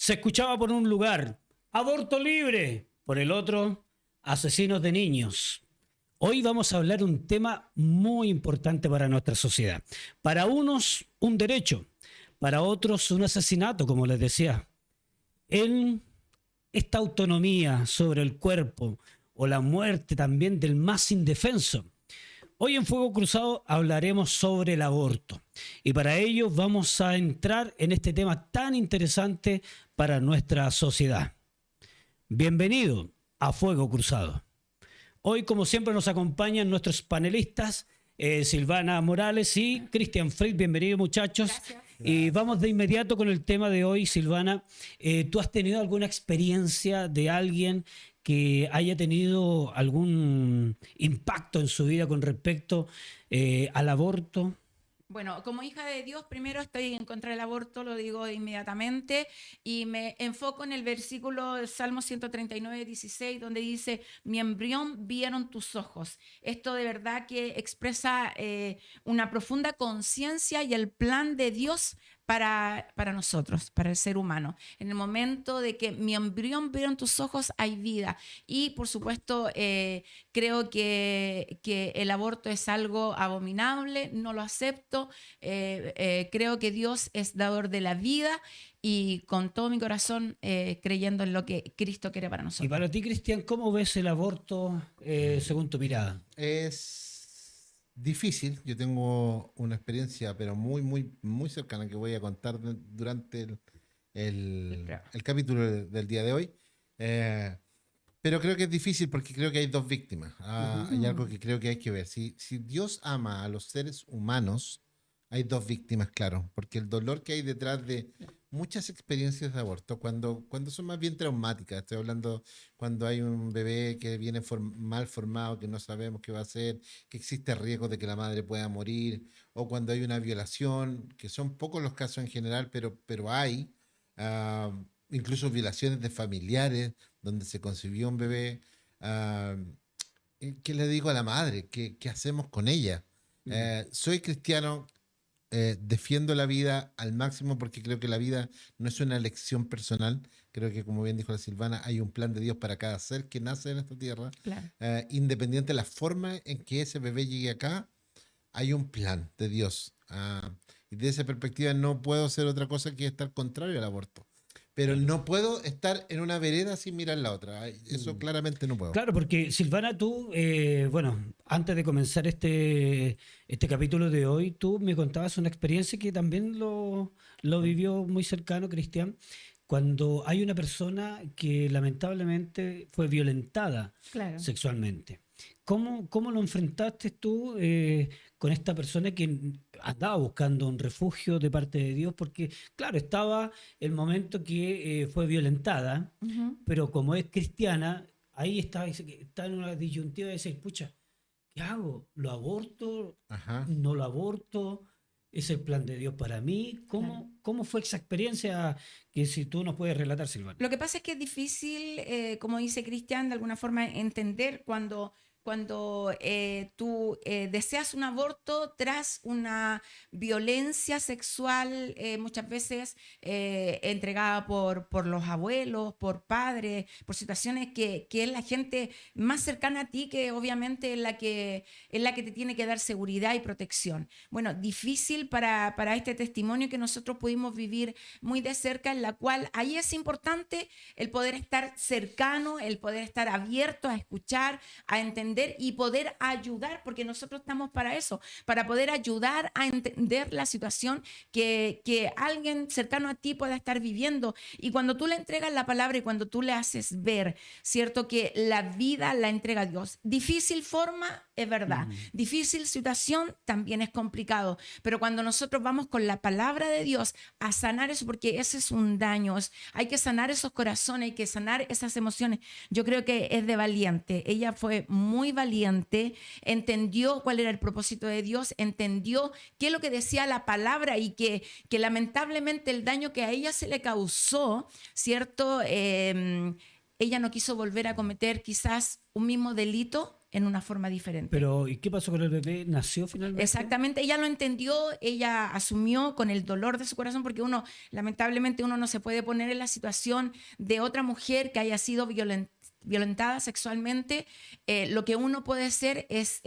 Se escuchaba por un lugar, aborto libre, por el otro, asesinos de niños. Hoy vamos a hablar de un tema muy importante para nuestra sociedad. Para unos, un derecho, para otros, un asesinato, como les decía. En esta autonomía sobre el cuerpo o la muerte también del más indefenso. Hoy en Fuego Cruzado hablaremos sobre el aborto y para ello vamos a entrar en este tema tan interesante para nuestra sociedad. Bienvenido a Fuego Cruzado. Hoy, como siempre, nos acompañan nuestros panelistas Silvana Morales y Cristian Frey. Bienvenidos, muchachos. Gracias. Y vamos de inmediato con el tema de hoy, Silvana. ¿Tú has tenido alguna experiencia de alguien que haya tenido algún impacto en su vida con respecto al aborto? Bueno, como hija de Dios, primero estoy en contra del aborto, lo digo inmediatamente, y me enfoco en el versículo del Salmo 139, 16, donde dice, mi embrión vieron tus ojos. Esto de verdad que expresa una profunda conciencia y el plan de Dios para nosotros, para el ser humano. En el momento de que mi embrión vieron tus ojos, hay vida. Y por supuesto, creo que el aborto es algo abominable, no lo acepto. Creo que Dios es dador de la vida y con todo mi corazón creyendo en lo que Cristo quiere para Y nosotros. para ti, Cristian, ¿cómo ves el aborto según tu mirada? Es difícil. Yo tengo una experiencia, pero muy cercana que voy a contar durante el capítulo del día de hoy. Pero creo que es difícil porque creo que hay dos víctimas. Hay algo que creo que hay que ver. Si Dios ama a los seres humanos, hay dos víctimas, claro, porque el dolor que hay detrás de muchas experiencias de aborto, cuando son más bien traumáticas, estoy hablando cuando hay un bebé que viene mal formado, que no sabemos qué va a hacer, que existe riesgo de que la madre pueda morir, o cuando hay una violación, que son pocos los casos en general, pero hay, ah, incluso violaciones de familiares, donde se concibió un bebé. ah, ¿Qué le digo a la madre? ¿Qué hacemos con ella? Soy cristiano, defiendo la vida al máximo porque creo que la vida no es una elección personal. Creo que, como bien dijo la Silvana, hay un plan de Dios para cada ser que nace en esta tierra. Claro. Independiente de la forma en que ese bebé llegue acá, hay un plan de Dios. Y de esa perspectiva no puedo hacer otra cosa que estar contrario al aborto. Pero no puedo estar en una vereda sin mirar la otra. Eso claramente no puedo. Claro, porque Silvana, tú, bueno, antes de comenzar este capítulo de hoy, tú me contabas una experiencia que también lo vivió muy cercano, Cristian, cuando hay una persona que lamentablemente fue violentada Claro. sexualmente. ¿Cómo lo enfrentaste tú con esta persona que andaba buscando un refugio de parte de Dios? Porque, claro, estaba el momento que fue violentada, Ujú. pero como es cristiana, ahí está en una disyuntiva de decir, pucha, ¿qué hago? ¿Lo aborto? Ajá. ¿No lo aborto? ¿Es el plan de Dios para mí? Claro. ¿Cómo fue esa experiencia que si tú nos puedes relatar, Silvana? Lo que pasa es que es difícil, como dice Cristian, de alguna forma entender cuando tú deseas un aborto tras una violencia sexual, muchas veces entregada por los abuelos, por padres, por situaciones que es la gente más cercana a ti, que obviamente es la que te tiene que dar seguridad y protección. Bueno, difícil para este testimonio que nosotros pudimos vivir muy de cerca, en la cual ahí es importante el poder estar cercano, el poder estar abierto a escuchar, a entender y poder ayudar, porque nosotros estamos para eso, para poder ayudar a entender la situación que alguien cercano a ti pueda estar viviendo. Y cuando tú le entregas la palabra y cuando tú le haces ver, ¿cierto? Que la vida la entrega Dios. Difícil forma, es verdad. Difícil situación, también es complicado. Pero cuando nosotros vamos con la palabra de Dios a sanar eso, porque ese es un daño, hay que sanar esos corazones, hay que sanar esas emociones. Yo creo que es de valiente. Ella fue muy valiente, entendió cuál era el propósito de Dios, entendió qué es lo que decía la palabra y que lamentablemente el daño que a ella se le causó, ¿cierto? Ella no quiso volver a cometer quizás un mismo delito en una forma diferente. Pero, ¿y qué pasó con el bebé? ¿Nació finalmente? Exactamente, ella lo entendió, ella asumió con el dolor de su corazón, porque lamentablemente uno no se puede poner en la situación de otra mujer que haya sido violentada sexualmente. Lo que uno puede hacer es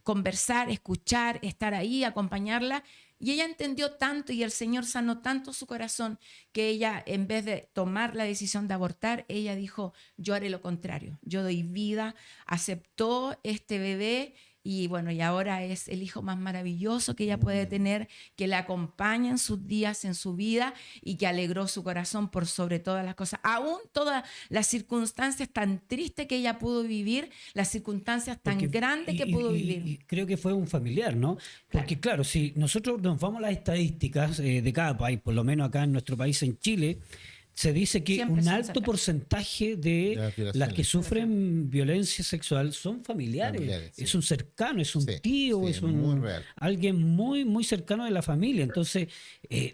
conversar, escuchar, estar ahí, acompañarla. Y ella entendió tanto y el Señor sanó tanto su corazón que ella, en vez de tomar la decisión de abortar, ella dijo, yo haré lo contrario, yo doy vida, aceptó este bebé. Y bueno, y ahora es el hijo más maravilloso que ella puede tener, que la acompaña en sus días, en su vida, y que alegró su corazón por sobre todas las cosas. Aún todas las circunstancias tan tristes que ella pudo vivir, las circunstancias tan grandes que pudo vivir. Y creo que fue un familiar, ¿no? Porque claro, si nosotros nos vamos a las estadísticas de cada país, por lo menos acá en nuestro país, en Chile, se dice que Siempre un son alto cercanos. porcentaje de las violaciones. las que sufren violencia sexual son familiares. Familiares, sí. Es un cercano, es un Sí, tío, sí, es muy real. alguien muy, muy cercano de la familia. Entonces,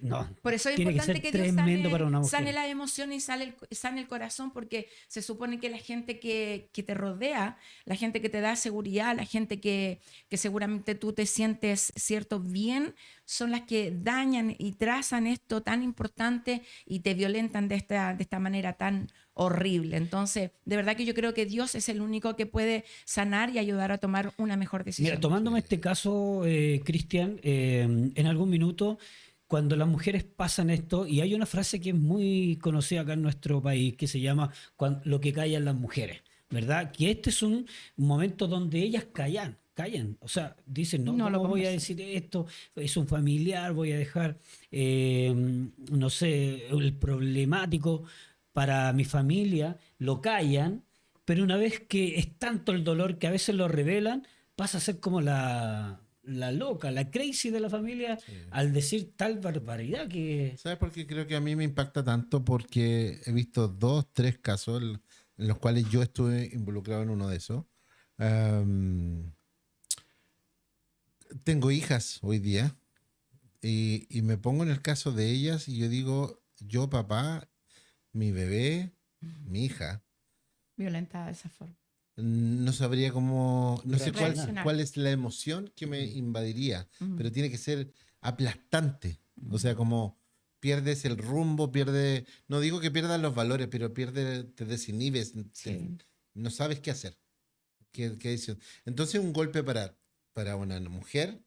no, Por eso es tiene que importante ser que Dios tremendo para una sane mujer. las emociones y sane el corazón, porque se supone que la gente que te rodea, la gente que te da seguridad, la gente que seguramente tú te sientes cierto bien, son las que dañan y trazan esto tan importante y te violentan de esta manera tan horrible. Entonces, de verdad que yo creo que Dios es el único que puede sanar y ayudar a tomar una mejor decisión. Mira, tomándome este caso, Cristian, en algún minuto, cuando las mujeres pasan esto, y hay una frase que es muy conocida acá en nuestro país, que se llama lo que callan las mujeres, ¿verdad? Que este es un momento donde ellas callan. O sea, dicen, no, No lo ¿cómo voy a conversan. decir esto? Es un familiar, voy a dejar, no sé, el problemático para mi familia, lo callan, pero una vez que es tanto el dolor que a veces lo revelan, pasa a ser como la loca, la crazy de la familia al decir tal barbaridad que... ¿Sabes por qué creo que a mí me impacta tanto? Porque he visto 2, 3 casos en los cuales yo estuve involucrado en uno de esos. Am, Tengo hijas hoy día y me pongo en el caso de ellas y yo digo, yo papá, mi bebé, mi hija, Violentada de esa forma. no sabría cómo, no sé Reaccionar. cuál es la emoción que me invadiría, pero tiene que ser aplastante. O sea, como pierdes el rumbo, no digo que pierdas los valores, pero te desinhibes, Sí. no sabes qué hacer. ¿Qué decisión? Entonces, un golpe para una mujer,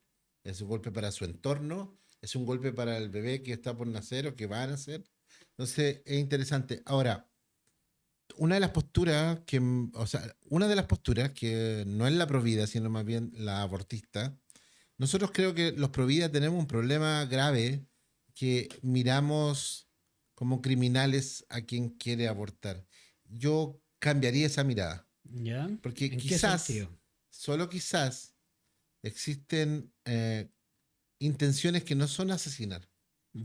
es un golpe para su entorno, es un golpe para el bebé que está por nacer o que va a nacer. Entonces, es interesante. Ahora, una de las posturas una de las posturas que no es la provida, sino más bien la abortista, nosotros creo que los provida tenemos un problema grave que miramos como criminales a quien quiere abortar. Yo cambiaría esa mirada, ¿Ya? porque ¿En qué quizás, sentido? solo quizás, existen intenciones que no son asesinar,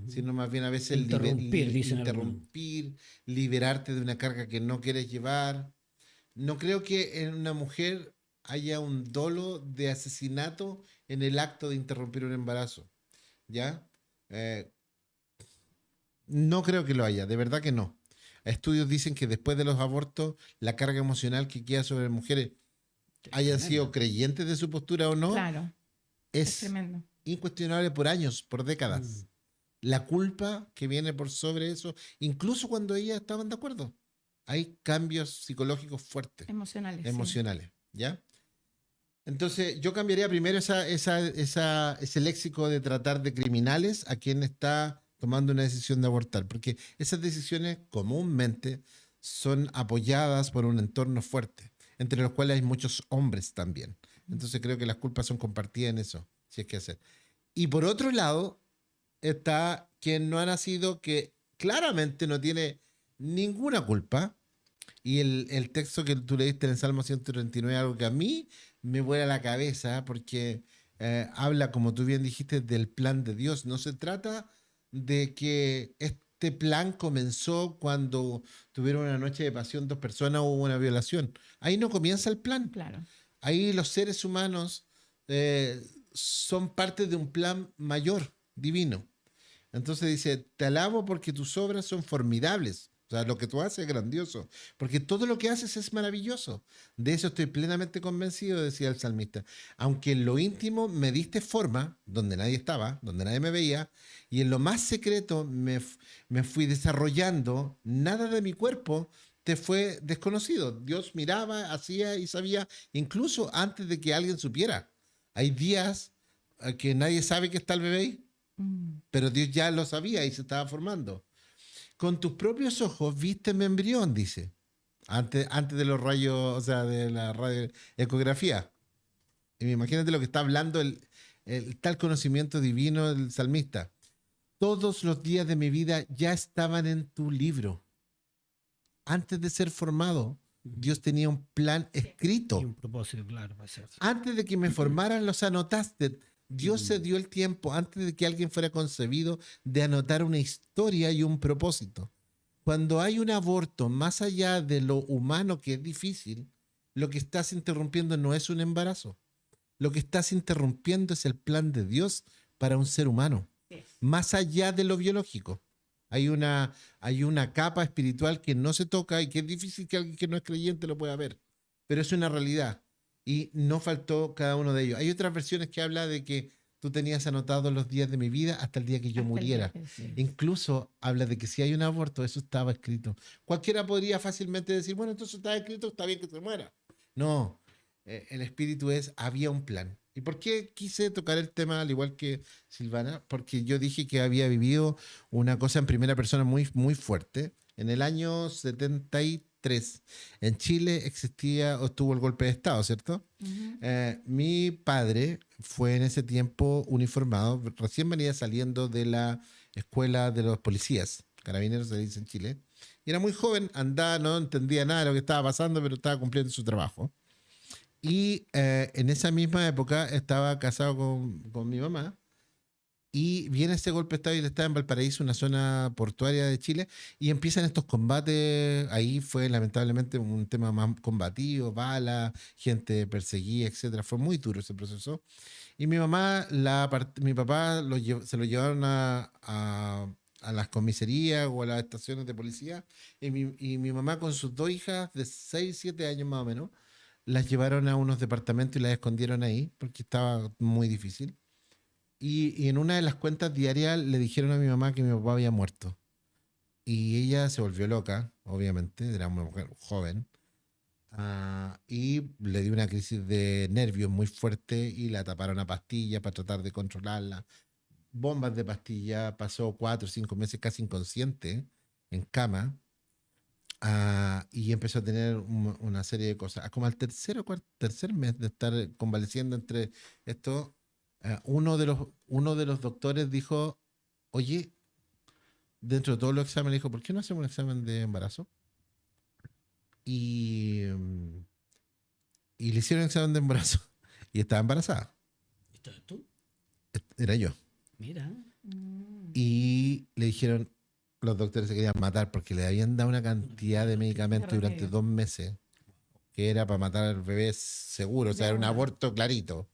sino más bien a veces Interrumpir, dicen algunos. interrumpir, liberarte de una carga que no quieres llevar. No creo que en una mujer haya un dolo de asesinato en el acto de interrumpir un embarazo, ¿ya? No creo que lo haya, de verdad que no. Estudios dicen que después de los abortos, la carga emocional que queda sobre las mujeres, hayan sido creyentes de su postura o no, Claro, es es tremendo. incuestionable por años, por décadas. La culpa que viene por sobre eso, incluso cuando ellas estaban de acuerdo. Hay cambios psicológicos fuertes, Emocionales. Sí. emocionales, ¿ya? Entonces, yo cambiaría primero ese léxico de tratar de criminales a quien está tomando una decisión de abortar, porque esas decisiones comúnmente son apoyadas por un entorno fuerte, entre los cuales hay muchos hombres también. Entonces, creo que las culpas son compartidas en eso, si es que hacer. Y por otro lado, está quien no ha nacido, que claramente no tiene ninguna culpa. Y el texto que tú leíste en el Salmo 139, algo que a mí me vuela la cabeza, porque habla, como tú bien dijiste, del plan de Dios. No se trata de que este plan comenzó cuando tuvieron una noche de pasión 2 personas o hubo una violación. Ahí no comienza el plan. Claro. Ahí los seres humanos son parte de un plan mayor, divino. Entonces dice, te alabo porque tus obras son formidables, O sea, lo que tú haces es grandioso, porque todo lo que haces es maravilloso. De eso estoy plenamente convencido, decía el salmista. Aunque en lo íntimo me diste forma, donde nadie estaba, donde nadie me veía, y en lo más secreto me fui desarrollando, nada de mi cuerpo te fue desconocido. Dios miraba, hacía y sabía, incluso antes de que alguien supiera. Hay días que nadie sabe que está el bebé ahí, pero Dios ya lo sabía y se estaba formando. Con tus propios ojos viste mi embrión, dice, antes de los rayos, o sea, de la radioecografía. Y imagínate lo que está hablando el tal conocimiento divino del salmista. Todos los días de mi vida ya estaban en tu libro. Antes de ser formado, Dios tenía un plan Y escrito. un propósito, claro, para hacer. Antes de que me formaran, los anotaste. Dios se dio el tiempo, antes de que alguien fuera concebido, de anotar una historia y un propósito. Cuando hay un aborto, más allá de lo humano que es difícil, lo que estás interrumpiendo no es un embarazo. Lo que estás interrumpiendo es el plan de Dios para un ser humano. Más allá de lo biológico. Hay una capa espiritual que no se toca y que es difícil que alguien que no es creyente lo pueda ver. Pero es una realidad. Y no faltó cada uno de ellos. Hay otras versiones que habla de que tú tenías anotados los días de mi vida hasta el día que yo muriera. Incluso habla de que si hay un aborto, eso estaba escrito. Cualquiera podría fácilmente decir, bueno, entonces está escrito, está bien que se muera. No, el espíritu había un plan. ¿Y por qué quise tocar el tema al igual que Silvana? Porque yo dije que había vivido una cosa en primera persona muy, muy fuerte. En el año 73 en Chile existía o estuvo el golpe de Estado, ¿cierto? Mi padre fue en ese tiempo uniformado, recién venía saliendo de la escuela de los policías, carabineros se dice en Chile, y era muy joven, andaba, no entendía nada de lo que estaba pasando, pero estaba cumpliendo su trabajo. Y en esa misma época estaba casado con mi mamá. Y viene este golpe de Estado y él estaba en Valparaíso, una zona portuaria de Chile, y empiezan estos combates. Ahí fue lamentablemente un tema más combativo, balas, gente perseguida, etcétera. Fue muy duro ese proceso. Y mi mamá, mi papá se lo llevaron a las comisarías o a las estaciones de policía. Y mi mamá con sus dos hijas de 6 7 años más o menos, las llevaron a unos departamentos y las escondieron ahí porque estaba muy difícil. Y en una de las cuentas diarias le dijeron a mi mamá que mi papá había muerto. Y ella se volvió loca, obviamente, era una mujer joven. Y le dio una crisis de nervios muy fuerte y la taparon a pastillas para tratar de controlarla. Bombas de pastilla, pasó 4 o 5 meses casi inconsciente en cama. Y empezó a tener una serie de cosas. Como al tercer mes de estar convaleciendo entre esto, uno de los doctores dijo, oye, dentro de todos los exámenes, dijo, ¿por qué no hacemos un examen de embarazo? Y le hicieron el examen de embarazo y estaba embarazada. ¿Esto eres tú? Era yo. Mira. Y le dijeron, los doctores se querían matar porque le habían dado una cantidad de medicamentos durante 2 meses que era para matar al bebé seguro, o sea, era un aborto clarito.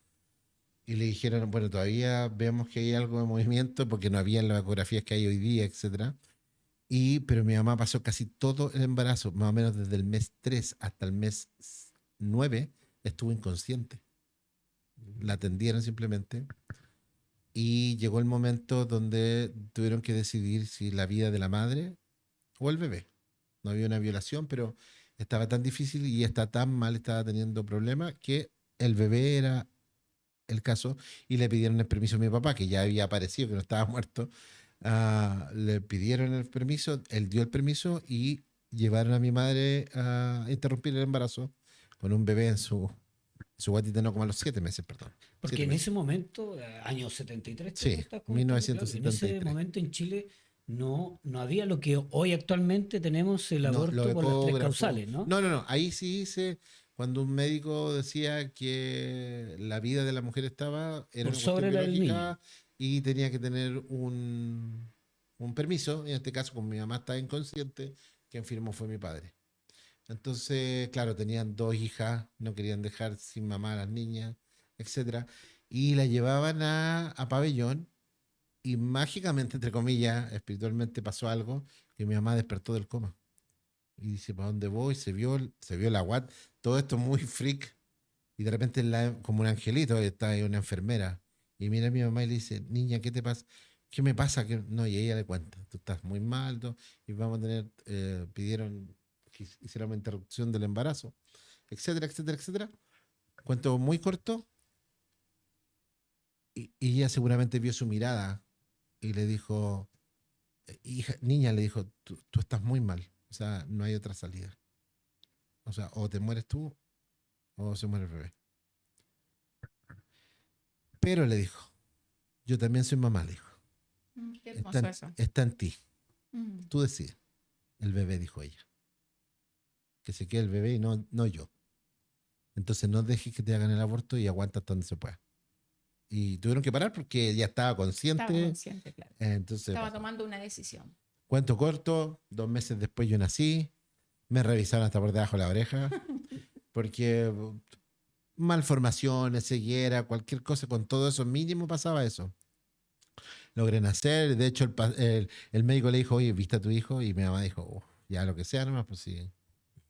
Y le dijeron, bueno, todavía vemos que hay algo de movimiento porque no había las ecografías que hay hoy día, etcétera. Pero mi mamá pasó casi todo el embarazo, más o menos desde el mes 3 hasta el mes 9, estuvo inconsciente. La atendieron simplemente. Y llegó el momento donde tuvieron que decidir si la vida de la madre o el bebé. No había una violación, pero estaba tan difícil y está tan mal, estaba teniendo problemas, que el bebé era el caso y le pidieron el permiso a mi papá, que ya había aparecido, que no estaba muerto. Le pidieron el permiso, él dio el permiso y llevaron a mi madre a interrumpir el embarazo con un bebé en su guatita, no como a los 7 meses, perdón. Porque 7 en meses. ese momento, año 73, Sí, estás comentando, claro, 1973. en ese momento en Chile no había lo que hoy actualmente tenemos, el No, aborto los por las 3 ecógrafos. causales, ¿no? No. Ahí sí dice, cuando un médico decía que la vida de la mujer era Por una sobre cuestión la del niño. biológica y tenía que tener un permiso. En este caso, como mi mamá estaba inconsciente, quien firmó fue mi padre. Entonces, claro, tenían 2 hijas, no querían dejar sin mamá a las niñas, etcétera. Y la llevaban a pabellón y mágicamente, entre comillas, espiritualmente pasó algo que mi mamá despertó del coma. Y dice, ¿para dónde voy? Se vio la guat. Todo esto muy freak. Y de repente, como un angelito, está ahí una enfermera. Y mira a mi mamá y le dice, niña, ¿qué te pasa? ¿Qué me pasa? No, y ella le cuenta, tú estás muy mal, y vamos a tener, pidieron que hiciera una interrupción del embarazo, etcétera, etcétera, etcétera. Cuento muy corto. Y ella seguramente vio su mirada y le dijo, hija, niña, le dijo, tú estás muy mal. O sea, no hay otra salida. O sea, o te mueres tú o se muere el bebé. Pero le dijo, yo también soy mamá, le dijo. Qué hermoso eso. Está en ti. Mm. Tú decides. El bebé, dijo ella. Que se quede el bebé y no yo. Entonces no dejes que te hagan el aborto y aguanta hasta donde se pueda. Y tuvieron que parar porque ella estaba consciente. Estaba consciente, claro. Entonces, Estaba tomando una decisión. cuento corto, 2 meses después yo nací. Me revisaron hasta por debajo de la oreja. Porque malformaciones, ceguera, cualquier cosa, con todo eso mínimo pasaba eso. Logré nacer. De hecho, el médico le dijo, oye, ¿viste a tu hijo? Y mi mamá dijo, ya lo que sea nomás, pues sí.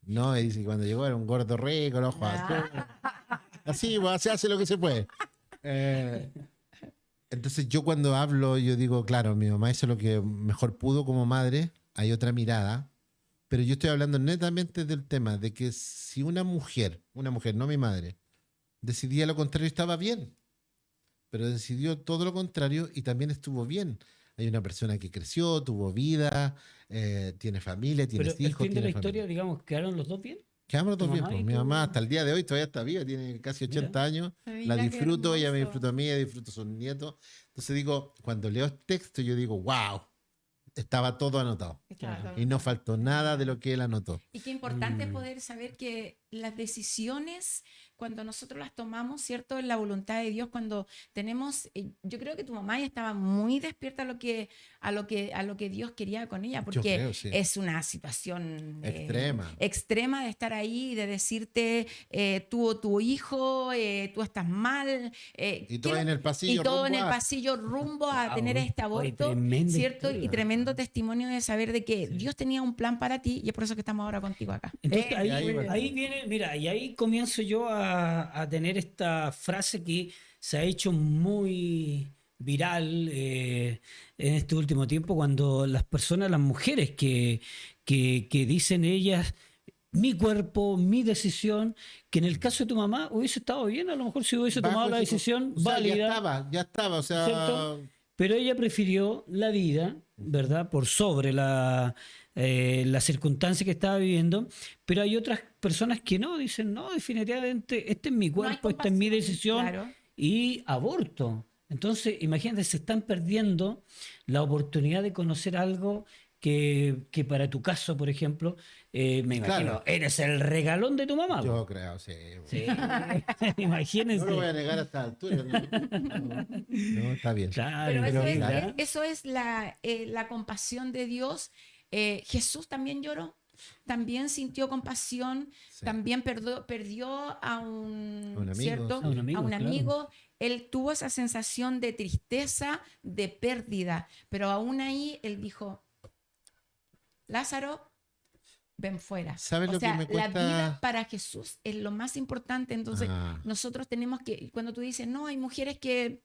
No, y dice que cuando llegó era un gordo rico, los ojos azules. Así, pues, se hace lo que se puede. Entonces yo cuando hablo, yo digo, claro, mi mamá hizo lo que mejor pudo como madre, hay otra mirada, pero yo estoy hablando netamente del tema de que si una mujer, no mi madre, decidía lo contrario, estaba bien, pero decidió todo lo contrario y también estuvo bien. Hay una persona que creció, tuvo vida, tiene familia, tiene Pero hijos, el fin de tiene la familia. historia, digamos, ¿quedaron los dos bien? Quedamos los dos ¿Tu bien, mamá pues. y Mi tú? mamá hasta el día de hoy todavía está viva, tiene casi 80 Mira. años. Mira, La qué disfruto, ella me hermoso. disfruta a mí, ella disfruta a sus nietos. Entonces digo, cuando leo el texto, yo digo, wow, estaba todo anotado. Estaba Claro. todo Y no bien. faltó nada de lo que él anotó. Y qué importante es Mm. poder saber que las decisiones, cuando nosotros las tomamos, ¿cierto? En la voluntad de Dios, cuando tenemos, yo creo que tu mamá ya estaba muy despierta a lo que Dios quería con ella, Yo porque creo, sí. es una situación Extrema. extrema de estar ahí y de decirte, tú o tu hijo, tú estás mal. Y todo en el pasillo. Y todo en rumbo el a- pasillo rumbo a Wow, tener este oye, aborto, tremenda ¿cierto? Y historia. tremendo testimonio de saber de que Sí. Dios tenía un plan para ti y es por eso que estamos ahora contigo acá. Entonces ahí ahí, va. ahí viene, mira, y ahí comienzo yo a tener esta frase que se ha hecho muy viral en este último tiempo, cuando las personas, las mujeres que dicen ellas, mi cuerpo, mi decisión, que en el caso de tu mamá hubiese estado bien, a lo mejor si hubiese Bajo tomado la ese decisión o sea, válida, ya estaba, o sea, ¿cierto? Pero ella prefirió la vida, ¿verdad? Por sobre la circunstancia que estaba viviendo. Pero hay otras personas que no, dicen, no, definitivamente, este es mi No hay cuerpo, esta es mi compasión, decisión claro. y aborto. Entonces, imagínate, se están perdiendo la oportunidad de conocer algo que para tu caso, por ejemplo, me imagino, Claro. eres el regalón de tu mamá. yo po. creo, sí. Sí, No imagínense. lo voy a negar a esta altura. No, está bien. Claro, Pero eso es, claro. eso es la compasión de Dios. Jesús también lloró, también sintió compasión, Sí. también perdió a un, A un amigo, ¿cierto? sí. A un amigo, A un claro. amigo. Él tuvo esa sensación de tristeza, de pérdida, pero aún ahí él dijo, Lázaro, ven fuera. ¿Sabes O lo que sea, me la cuesta? vida para Jesús es lo más importante. Entonces, Ah. nosotros tenemos que, cuando tú dices, no, hay mujeres que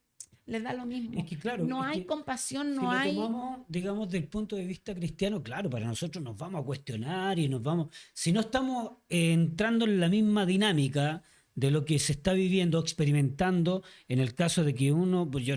les da lo mismo. Es que claro, no es hay que compasión, si no lo hay... tomamos, digamos, del punto de vista cristiano, claro, para nosotros nos vamos a cuestionar y nos vamos. Si no estamos entrando en la misma dinámica de lo que se está viviendo, experimentando, en el caso de que uno, pues yo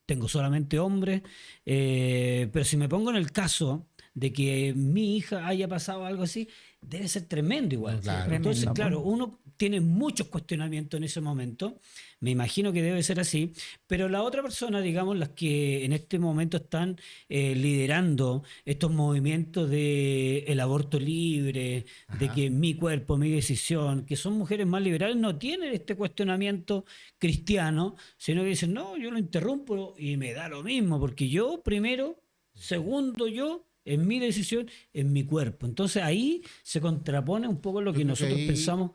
tengo solamente hombres, pero si me pongo en el caso de que mi hija haya pasado algo así, debe ser tremendo igual. No, claro. Entonces, Tremendo, claro, uno tiene muchos cuestionamientos en ese momento, me imagino que debe ser así, pero la otra persona, digamos, las que en este momento están liderando estos movimientos de el aborto libre, de Ajá. que mi cuerpo, mi decisión, que son mujeres más liberales, no tienen este cuestionamiento cristiano, sino que dicen, no, yo lo interrumpo y me da lo mismo, porque yo primero, segundo yo, en mi decisión, en mi cuerpo. Entonces ahí se contrapone un poco lo Yo que creo que nosotros pensamos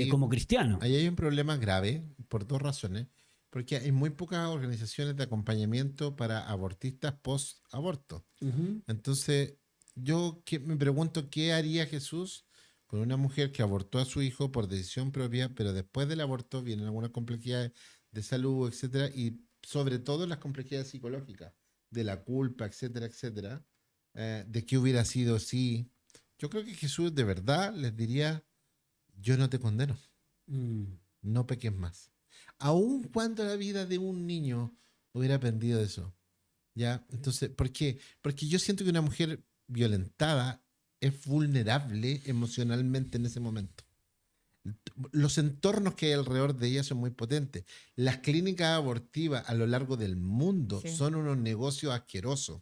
como cristianos. Ahí hay un problema grave por 2 razones. Porque hay muy pocas organizaciones de acompañamiento para abortistas post-aborto. Ujú. Entonces, me pregunto qué haría Jesús con una mujer que abortó a su hijo por decisión propia, pero después del aborto vienen algunas complejidades de salud, etcétera, y sobre todo las complejidades psicológicas, de la culpa, etcétera, etcétera, de qué hubiera sido si. Yo creo que Jesús de verdad les diría, yo no te condeno, Mm. no peques más. Aun cuando la vida de un niño hubiera pendido de eso. ¿Ya? Entonces, ¿por qué? Porque yo siento que una mujer violentada es vulnerable emocionalmente en ese momento. Los entornos que hay alrededor de ella son muy potentes. Las clínicas abortivas a lo largo del mundo Sí. son unos negocios asquerosos.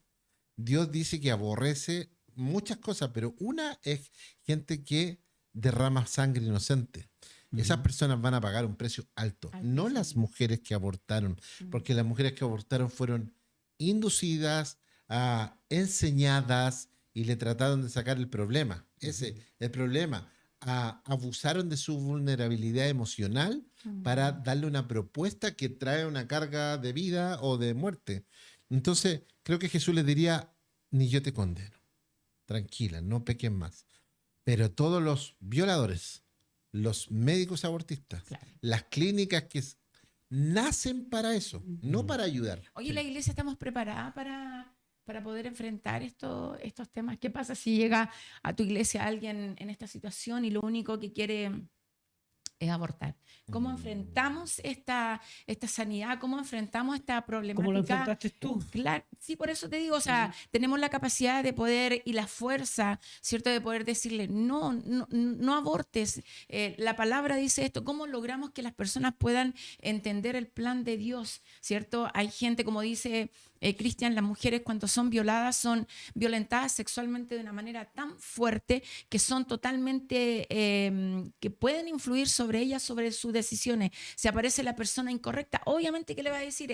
Dios dice que aborrece muchas cosas, pero una es gente que derrama sangre inocente. Esas Ujú. personas van a pagar un precio alto, no Altísimo. las mujeres que abortaron, porque las mujeres que abortaron fueron inducidas, enseñadas y le trataron de sacar el problema. Ese, el problema. Abusaron de su vulnerabilidad emocional para darle una propuesta que trae una carga de vida o de muerte. Entonces, creo que Jesús les diría, ni yo te condeno. Tranquila, no pequen más. Pero todos los violadores, los médicos abortistas, Claro. las clínicas que nacen para eso, no Ujú. para ayudar. Oye, ¿la iglesia estamos preparadas para poder enfrentar estos temas? ¿Qué pasa si llega a tu iglesia alguien en esta situación y lo único que quiere es abortar? ¿Cómo enfrentamos esta sanidad? ¿Cómo enfrentamos esta ¿Cómo lo problemática? enfrentaste tú? Claro, sí, por eso te digo, o sea, tenemos la capacidad de poder y la fuerza, ¿cierto? De poder decirle, no, no, no abortes. La palabra dice esto. ¿Cómo logramos que las personas puedan entender el plan de Dios, ¿cierto? Hay gente, como dice Cristian, las mujeres cuando son violadas son violentadas sexualmente de una manera tan fuerte que son totalmente, que pueden influir sobre ellas, sobre sus decisiones. Si aparece la persona incorrecta, obviamente que le va a decir,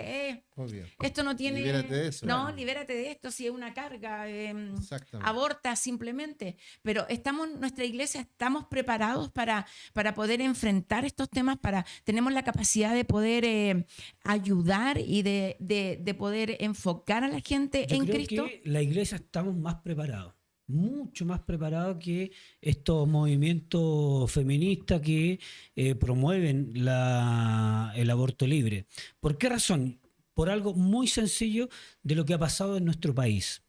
Obvio. esto no tiene, Libérate de eso. no, libérate de esto, si es una carga, Exactamente. aborta simplemente. Pero nuestra iglesia estamos preparados para poder enfrentar estos temas, tenemos la capacidad de poder ayudar y de poder enfocar a la gente Yo en creo Cristo. que la iglesia estamos más preparados, mucho más preparados que estos movimientos feministas que promueven el aborto libre. ¿Por qué razón? Por algo muy sencillo de lo que ha pasado en nuestro país.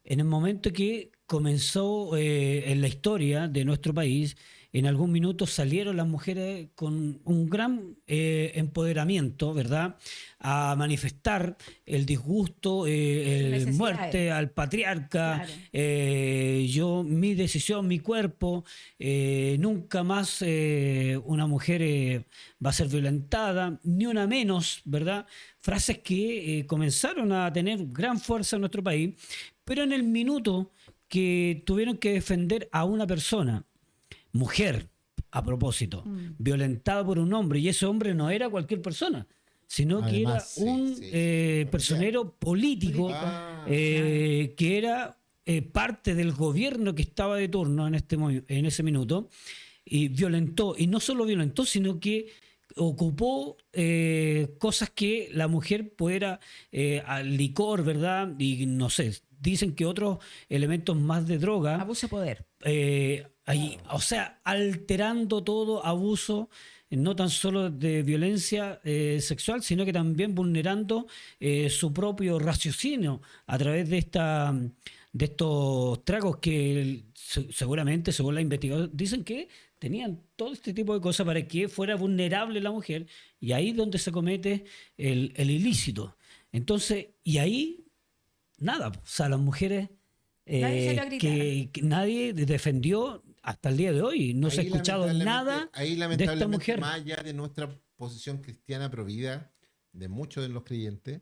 En el momento que comenzó en la historia de nuestro país, en algún minuto salieron las mujeres con un gran empoderamiento, ¿verdad? A manifestar el disgusto, el necesidades. muerte al patriarca, Claro. mi decisión, mi cuerpo, nunca más una mujer va a ser violentada, ni una menos, ¿verdad? Frases que comenzaron a tener gran fuerza en nuestro país, pero en el minuto que tuvieron que defender a una persona, mujer, a propósito, violentada por un hombre, y ese hombre no era cualquier persona, sino que era Además, sí, un sí, sí. personero político que era parte del gobierno que estaba de turno en ese minuto, y violentó, y no solo violentó, sino que ocupó cosas que la mujer pudiera, al licor, ¿verdad? Y no sé, dicen que otros elementos más de droga, Abuso de poder. o sea, alterando todo, abuso, no tan solo de violencia sexual, sino que también vulnerando su propio raciocinio a través de estos tragos que seguramente, según la investigación, dicen que tenían todo este tipo de cosas para que fuera vulnerable la mujer, y ahí es donde se comete el ilícito. Entonces, y ahí, nada, o sea, las mujeres Nadie salió a gritar. que nadie defendió hasta el día de hoy. No se ha Ahí escuchado nada ahí de esta lamentablemente, mujer. más allá de nuestra posición cristiana provida, de muchos de los creyentes,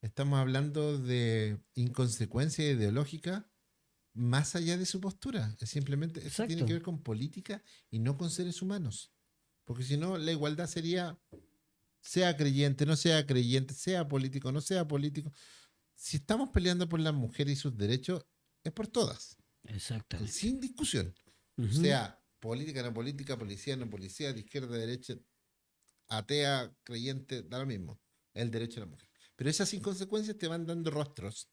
estamos hablando de inconsecuencia ideológica más allá de su postura. Es simplemente, eso tiene Exacto. que ver con política y no con seres humanos. Porque si no, la igualdad sería, sea creyente, no sea creyente, sea político, no sea político. Si estamos peleando por las mujeres y sus derechos, es por todas, Exactamente. sin discusión. Ujú. Sea política, no política, policía, no policía, de izquierda, de derecha, atea, creyente, da lo mismo. El derecho a la mujer. Pero esas inconsecuencias te van dando rostros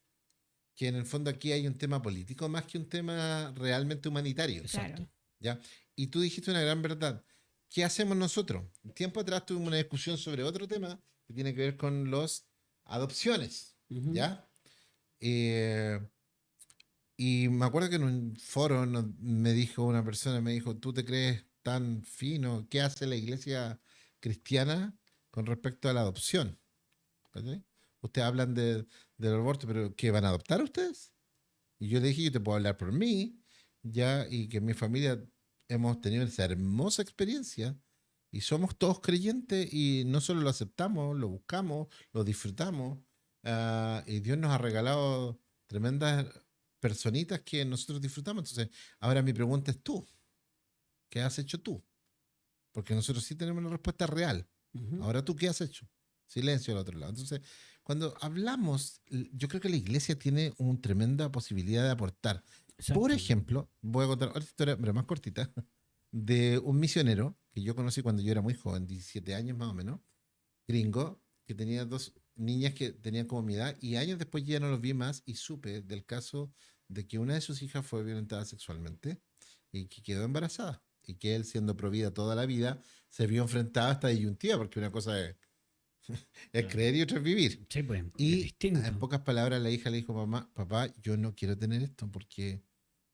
que en el fondo aquí hay un tema político más que un tema realmente humanitario. Exacto. ¿Ya? Y tú dijiste una gran verdad. ¿Qué hacemos nosotros? Un tiempo atrás tuvimos una discusión sobre otro tema que tiene que ver con las adopciones. Ujú. ¿Ya? Y me acuerdo que en un foro me dijo una persona, me dijo, ¿tú te crees tan fino? ¿Qué hace la iglesia cristiana con respecto a la adopción? ¿Cachai? Ustedes hablan del aborto, pero ¿qué van a adoptar ustedes? Y yo le dije, yo te puedo hablar por mí, ya, y que en mi familia hemos tenido esa hermosa experiencia y somos todos creyentes y no solo lo aceptamos, lo buscamos, lo disfrutamos, y Dios nos ha regalado tremendas personitas que nosotros disfrutamos. Entonces, ahora mi pregunta es tú, ¿qué has hecho tú? Porque nosotros sí tenemos una respuesta real. Ujú. Ahora tú, ¿qué has hecho? Silencio al otro lado. Entonces, cuando hablamos, yo creo que la iglesia tiene una tremenda posibilidad de aportar. Exacto. Por ejemplo, voy a contar otra historia, pero más cortita, de un misionero que yo conocí cuando yo era muy joven, 17 años más o menos, gringo, que tenía 2 niñas que tenían como mi edad, y años después ya no los vi más y supe del caso de que una de sus hijas fue violentada sexualmente y que quedó embarazada. Y que él, siendo provida toda la vida, se vio enfrentado a esta disyuntiva, porque una cosa es creer y otra es vivir. Sí, pues, es Y distinto. en pocas palabras la hija le dijo, papá, yo no quiero tener esto porque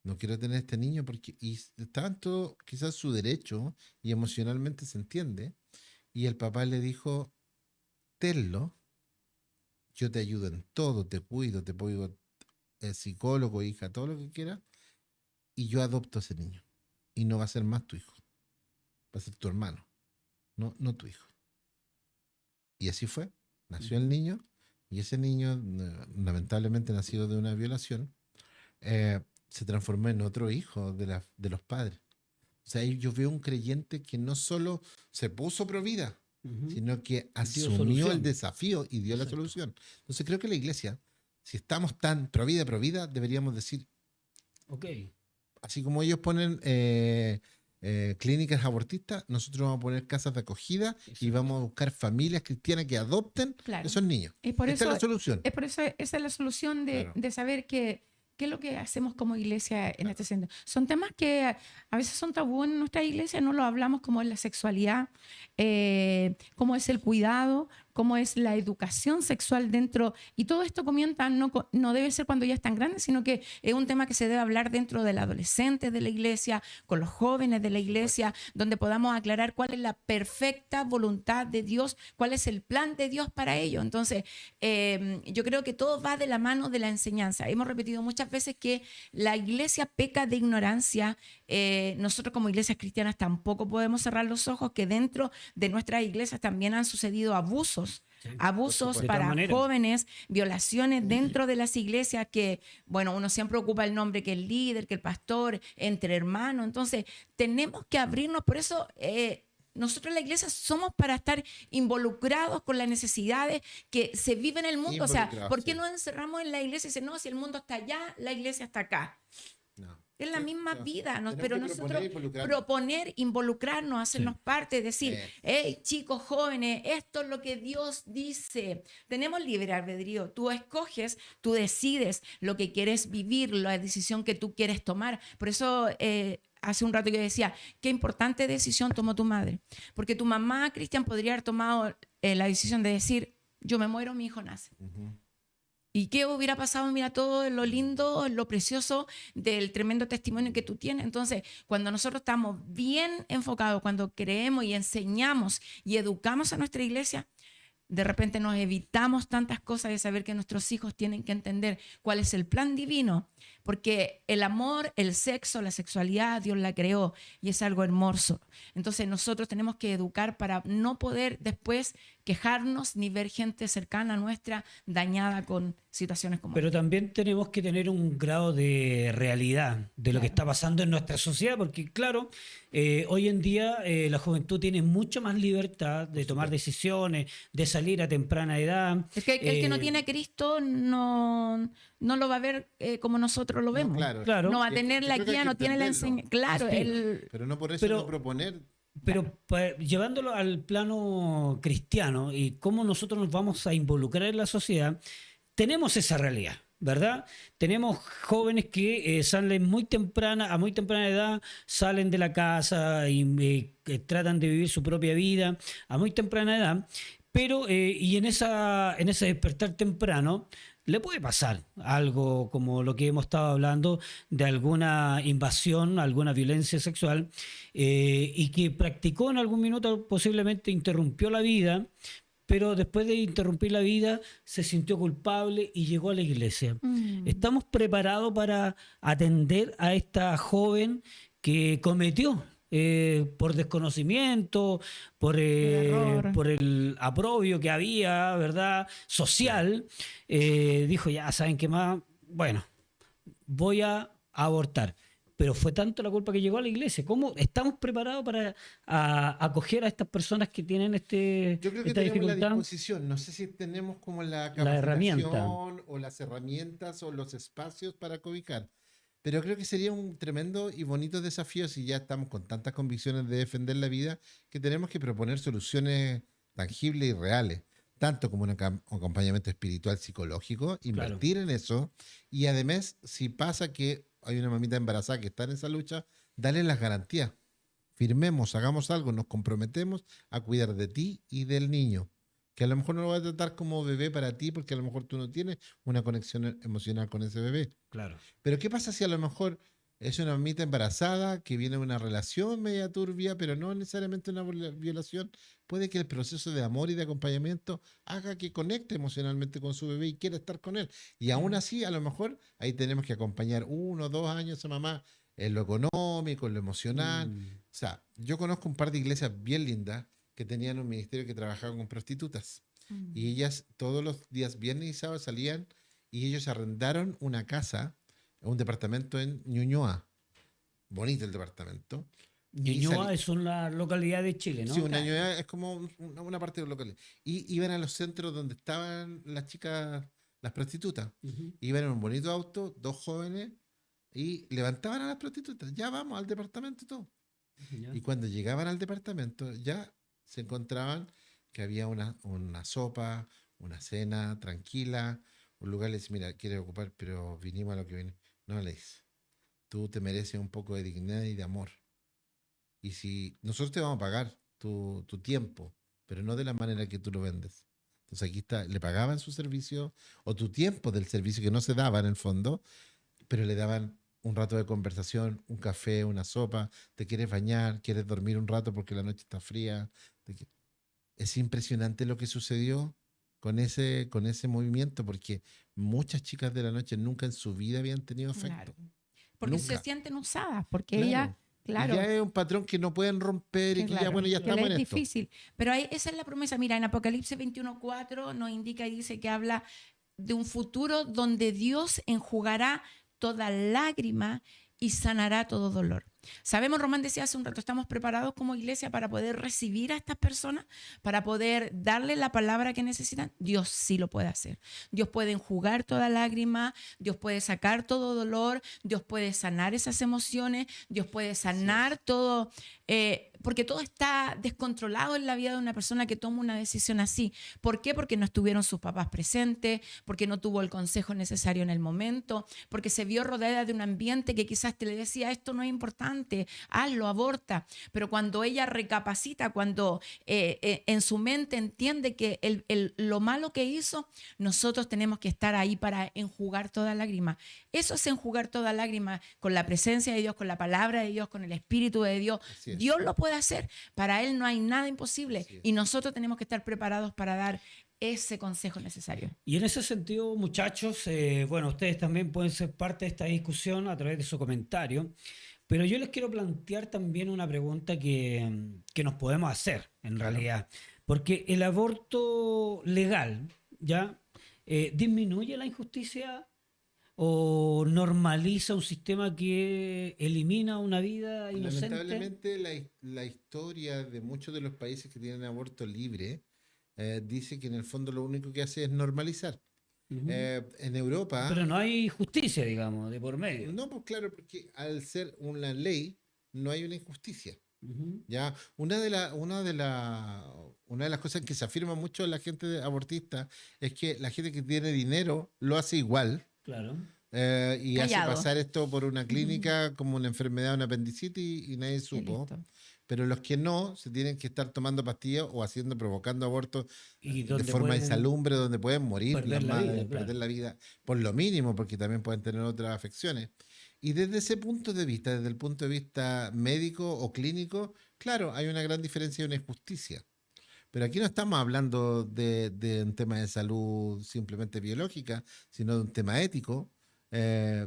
no quiero tener este niño porque y estaba en todo quizás su derecho y emocionalmente se entiende. Y el papá le dijo, tenlo, yo te ayudo en todo, te cuido, te pongo psicólogo, hija, todo lo que quieras, y yo adopto a ese niño. Y no va a ser más tu hijo, va a ser tu hermano, no tu hijo. Y así fue, nació el niño, y ese niño, lamentablemente nacido de una violación, se transformó en otro hijo de los padres. O sea, ahí yo veo un creyente que no solo se puso pro vida, Ujú. sino que Dio asumió solución. el desafío y dio la Exacto. solución. Entonces creo que la iglesia, si estamos tan pro vida, deberíamos decir, Ok. así como ellos ponen clínicas abortistas, nosotros vamos a poner casas de acogida y Exacto. vamos a buscar familias cristianas que adopten Claro. esos niños. Es por Esta eso, es la solución. es por eso esa es la solución Claro. de saber qué es lo que hacemos como iglesia en Claro. este sentido. Son temas que a veces son tabú en nuestra iglesia, no lo hablamos, como es la sexualidad, cómo es el cuidado, cómo es la educación sexual dentro. Y todo esto comienza, no debe ser cuando ya están grandes, sino que es un tema que se debe hablar dentro del adolescente de la iglesia, con los jóvenes de la iglesia, donde podamos aclarar cuál es la perfecta voluntad de Dios, cuál es el plan de Dios para ello. Entonces, yo creo que todo va de la mano de la enseñanza. Hemos repetido muchas veces que la iglesia peca de ignorancia. Nosotros como iglesias cristianas tampoco podemos cerrar los ojos que dentro de nuestras iglesias también han sucedido abusos. Sí, Abusos de todas para maneras. jóvenes, violaciones dentro de las iglesias que, bueno, uno siempre ocupa el nombre que el líder, que el pastor, entre hermanos. Entonces, tenemos que abrirnos. Por eso, nosotros en la iglesia somos para estar involucrados con las necesidades que se viven en el mundo. O sea, ¿por qué Sí. nos encerramos en la iglesia y dicen, no, si el mundo está allá, la iglesia está acá? No. Es la Sí, misma no. vida, Tenemos pero que nosotros involucrarnos. proponer, involucrarnos, hacernos parte, decir, Eh. hey, chicos jóvenes, esto es lo que Dios dice. Tenemos libre albedrío. Tú escoges, tú decides lo que quieres vivir, la decisión que tú quieres tomar. Por eso hace un rato yo decía, qué importante decisión tomó tu madre. Porque tu mamá, Cristian, podría haber tomado la decisión de decir, yo me muero, mi hijo nace. Ujú. ¿Y qué hubiera pasado? Mira todo lo lindo, lo precioso del tremendo testimonio que tú tienes. Entonces, cuando nosotros estamos bien enfocados, cuando creemos y enseñamos y educamos a nuestra iglesia, de repente nos evitamos tantas cosas de saber que nuestros hijos tienen que entender cuál es el plan divino, porque el amor, el sexo, la sexualidad, Dios la creó y es algo hermoso. Entonces nosotros tenemos que educar para no poder después quejarnos ni ver gente cercana a nuestra dañada con situaciones como Pero también tenemos que tener un grado de realidad de lo que está pasando en nuestra sociedad, porque claro, hoy en día la juventud tiene mucho más libertad de tomar decisiones, de salir a temprana edad. Es que el que no tiene a Cristo no lo va a ver como nosotros lo vemos. claro. Claro. No va a Yo tener la creo que hay guía, que no tiene la entenderlo. enseñanza. Claro, Sí. Pero no por eso Pero- no proponer. Pero llevándolo al plano cristiano y cómo nosotros nos vamos a involucrar en la sociedad, tenemos esa realidad. ¿verdad? Tenemos jóvenes que salen a muy temprana edad, salen de la casa y que tratan de vivir su propia vida a muy temprana edad, pero y en ese despertar temprano le puede pasar algo como lo que hemos estado hablando de alguna invasión, alguna violencia sexual, y que practicó en algún minuto, posiblemente interrumpió la vida, pero después de interrumpir la vida se sintió culpable y llegó a la iglesia. Mm. ¿Estamos preparados para atender a esta joven que cometió por desconocimiento, El error. por el aprobio que había, ¿verdad? Social, dijo, ya, ¿saben qué más? Bueno, voy a abortar. Pero fue tanto la culpa que llegó a la iglesia. ¿Cómo estamos preparados para acoger a estas personas que tienen Yo creo que esta tenemos la dificultad? disposición, no sé si tenemos como la La herramienta. capacitación o las herramientas o los espacios para cobijar, pero creo que sería un tremendo y bonito desafío si ya estamos con tantas convicciones de defender la vida que tenemos que proponer soluciones tangibles y reales, tanto como un acompañamiento espiritual, psicológico, Claro. invertir en eso y además si pasa que hay una mamita embarazada que está en esa lucha, darle las garantías. Firmemos, hagamos algo, nos comprometemos a cuidar de ti y del niño. Que a lo mejor no lo va a tratar como bebé para ti, porque a lo mejor tú no tienes una conexión emocional con ese bebé. Claro. Pero ¿qué pasa si a lo mejor es una mamita embarazada que viene de una relación media turbia, pero no necesariamente una violación? Puede que el proceso de amor y de acompañamiento haga que conecte emocionalmente con su bebé y quiera estar con él. Y aún así, a lo mejor ahí tenemos que acompañar 1 o 2 años a mamá en lo económico, en lo emocional. Mm. O sea, yo conozco un par de iglesias bien lindas que tenían un ministerio que trabajaba con prostitutas. Y Mm. ellas todos los días, viernes y sábado, salían y ellos arrendaron una casa, un departamento en Ñuñoa. Bonito el departamento. Y Ñuñoa es una localidad de Chile, sí, ¿no? una Ñuñoa es como una parte del local. Y iban a los centros donde estaban las chicas, las prostitutas. Ujú. Iban en un bonito auto, 2 jóvenes, y levantaban a las prostitutas. Ya vamos al departamento y todo. Ya. Y cuando llegaban al departamento, ya se encontraban que había una sopa, una cena tranquila, un lugar les dice, mira, quiere ocupar, pero vinimos a lo que viene. No le dice, tú te mereces un poco de dignidad y de amor. Y si nosotros te vamos a pagar tu tiempo, pero no de la manera que tú lo vendes. Entonces aquí está, le pagaban su servicio o tu tiempo del servicio que no se daba en el fondo, pero le daban un rato de conversación, un café, una sopa, te quieres bañar, quieres dormir un rato porque la noche está fría. Es impresionante lo que sucedió con ese movimiento, porque muchas chicas de la noche nunca en su vida habían tenido Claro. afecto. Porque se Nunca. sienten usadas, porque ellas, Claro. Y claro, ya es un patrón que no pueden romper y que que ya, claro, bueno, ya que le estamos es en esto. difícil. Pero esa es la promesa. Mira, en Apocalipsis 21:4 nos indica y dice que habla de un futuro donde Dios enjugará toda lágrima y sanará todo dolor. Sabemos, Román decía hace un rato, estamos preparados como iglesia para poder recibir a estas personas, para poder darle la palabra que necesitan. Dios sí lo puede hacer. Dios puede enjugar toda lágrima, Dios puede sacar todo dolor, Dios puede sanar esas emociones, Dios puede sanar todo, porque todo está descontrolado en la vida de una persona que toma una decisión así. ¿Por qué? Porque no estuvieron sus papás presentes, porque no tuvo el consejo necesario en el momento, porque se vio rodeada de un ambiente que quizás te le decía, esto no es importante, hazlo, aborta. Pero cuando ella recapacita, cuando en su mente entiende que lo malo que hizo, nosotros tenemos que estar ahí para enjugar toda lágrima. Eso es enjugar toda lágrima con la presencia de Dios, con la palabra de Dios, con el Espíritu de Dios. Así es. Dios lo puede hacer. Para Él no hay nada imposible. Así es. Y nosotros tenemos que estar preparados para dar ese consejo necesario. Y en ese sentido, muchachos, bueno, ustedes también pueden ser parte de esta discusión a través de su comentario, pero yo les quiero plantear también una pregunta que nos podemos hacer, en Claro. realidad, porque el aborto legal, ¿ya? ¿Disminuye la injusticia o normaliza un sistema que elimina una vida inocente? Lamentablemente, la historia de muchos de los países que tienen aborto libre dice que en el fondo lo único que hace es normalizar. Ujú. En Europa, Pero no hay justicia, digamos, de por medio. no, pues claro, porque al ser una ley, no hay una injusticia. Ujú. Ya, una de las cosas que se afirma mucho en la gente abortista es que la gente que tiene dinero lo hace igual Claro. Y Callado. hace pasar esto por una clínica como una enfermedad, una apendicitis y nadie Y supo. listo. Pero los que no, se tienen que estar tomando pastillas o provocando abortos Y de donde forma pueden insalubre, donde pueden morir perder las la madres, vida, perder claro. la vida por lo mínimo, porque también pueden tener otras afecciones. Y desde ese punto de vista, desde el punto de vista médico o clínico, claro, hay una gran diferencia y una injusticia. Pero aquí no estamos hablando de un tema de salud simplemente biológica, sino de un tema ético,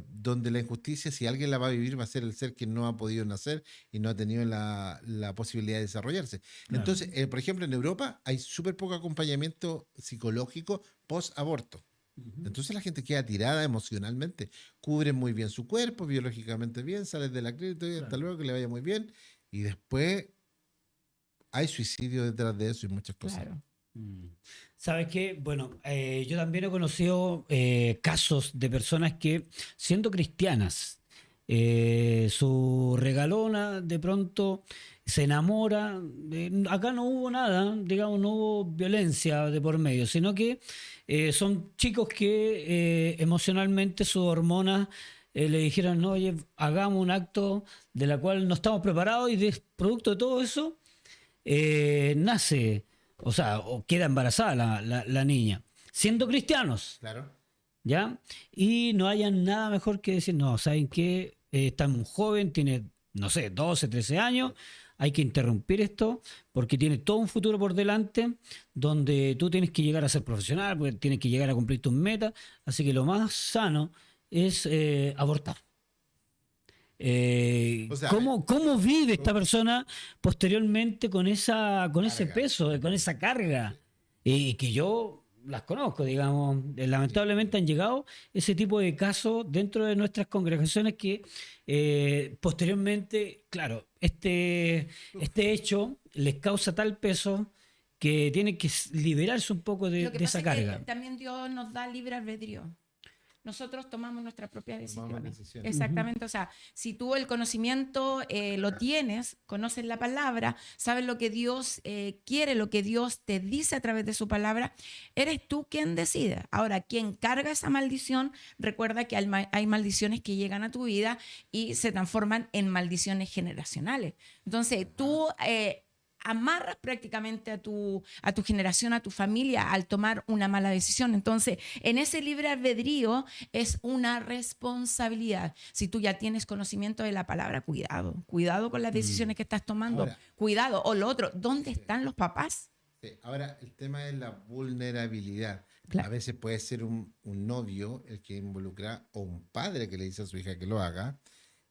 donde la injusticia, si alguien la va a vivir, va a ser el ser que no ha podido nacer y no ha tenido la posibilidad de desarrollarse. Claro. Entonces, por ejemplo, en Europa hay súper poco acompañamiento psicológico post-aborto. Ujú. Entonces la gente queda tirada emocionalmente, cubre muy bien su cuerpo, biológicamente bien, sale de la clínica y hasta Claro. luego, que le vaya muy bien. Y después hay suicidio detrás de eso y muchas cosas. Claro. Mm. ¿Sabes qué? Bueno, yo también he conocido casos de personas que, siendo cristianas, su regalona de pronto se enamora. Acá no hubo nada, digamos, no hubo violencia de por medio, sino que son chicos que emocionalmente sus hormonas le dijeron, no, oye, hagamos un acto de la cual no estamos preparados y producto de todo eso nace, o sea, o queda embarazada la niña, siendo cristianos, Claro. ¿ya? Y no hayan nada mejor que decir, no, ¿saben qué? Está muy joven, tiene, no sé, 12 13 años, hay que interrumpir esto porque tiene todo un futuro por delante donde tú tienes que llegar a ser profesional, porque tienes que llegar a cumplir tus metas, así que lo más sano es abortar. O sea, ¿Cómo vive esta persona posteriormente con con ese carga. peso, con esa carga? Y que yo las conozco, digamos. Sí. Lamentablemente han llegado ese tipo de casos dentro de nuestras congregaciones que posteriormente, claro, este hecho les causa tal peso que tienen que liberarse un poco Lo que de pasa esa es que carga. también Dios nos da libre albedrío. Nosotros tomamos nuestras propias Tomamos decisiones. decisiones. Exactamente, o sea, si tú el conocimiento lo tienes, conoces la palabra, sabes lo que Dios quiere, lo que Dios te dice a través de su palabra, eres tú quien decide. Ahora, quien carga esa maldición, recuerda que hay maldiciones que llegan a tu vida y se transforman en maldiciones generacionales. Entonces, tú amarras prácticamente a tu generación, a tu familia, al tomar una mala decisión. Entonces, en ese libre albedrío es una responsabilidad. Si tú ya tienes conocimiento de la palabra, cuidado, cuidado con las decisiones que estás tomando, Ahora, cuidado. O lo otro, ¿dónde están los papás? sí, ahora, el tema es la vulnerabilidad. A Claro. veces puede ser un novio el que involucra o un padre que le dice a su hija que lo haga.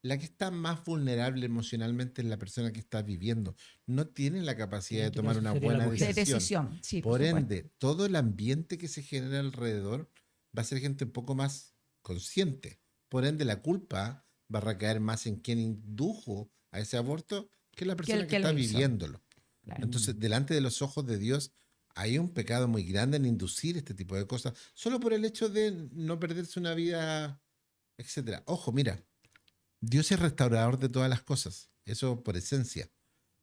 La que está más vulnerable emocionalmente es la persona que está viviendo. No tiene la capacidad En de este tomar caso una sería la buena mujer. De decisión. decisión, sí, por Por supuesto. ende, todo el ambiente que se genera alrededor va a ser gente un poco más consciente. Por ende, la culpa va a recaer más en quien indujo a ese aborto que la persona que que lo está hizo. viviéndolo. Claro. Entonces, delante de los ojos de Dios, hay un pecado muy grande en inducir este tipo de cosas, solo por el hecho de no perderse una vida, etcétera. Ojo, mira, Dios es restaurador de todas las cosas, eso por esencia.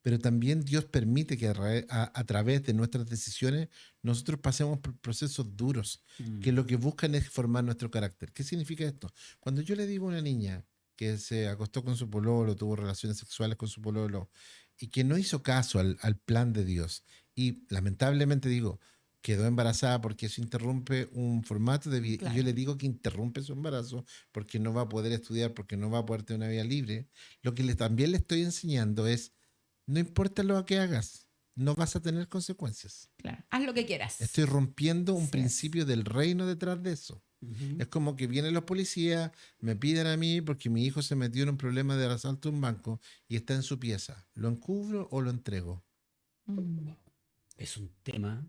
Pero también Dios permite que a través de nuestras decisiones nosotros pasemos por procesos duros, que lo que buscan es formar nuestro carácter. ¿Qué significa esto? Cuando yo le digo a una niña que se acostó con su pololo, tuvo relaciones sexuales con su pololo, y que no hizo caso al plan de Dios, y lamentablemente digo, quedó embarazada porque eso interrumpe un formato de vida, y yo Claro. le digo que interrumpe su embarazo porque no va a poder estudiar, porque no va a poder tener una vida libre, lo que también le estoy enseñando es, no importa lo que hagas, no vas a tener consecuencias. Claro. Haz lo que quieras. Estoy rompiendo un Así principio del reino detrás de eso. Ujú. Es como que vienen los policías, me piden a mí porque mi hijo se metió en un problema de asalto a un banco y está en su pieza. ¿Lo encubro o lo entrego? Mm. Es un tema.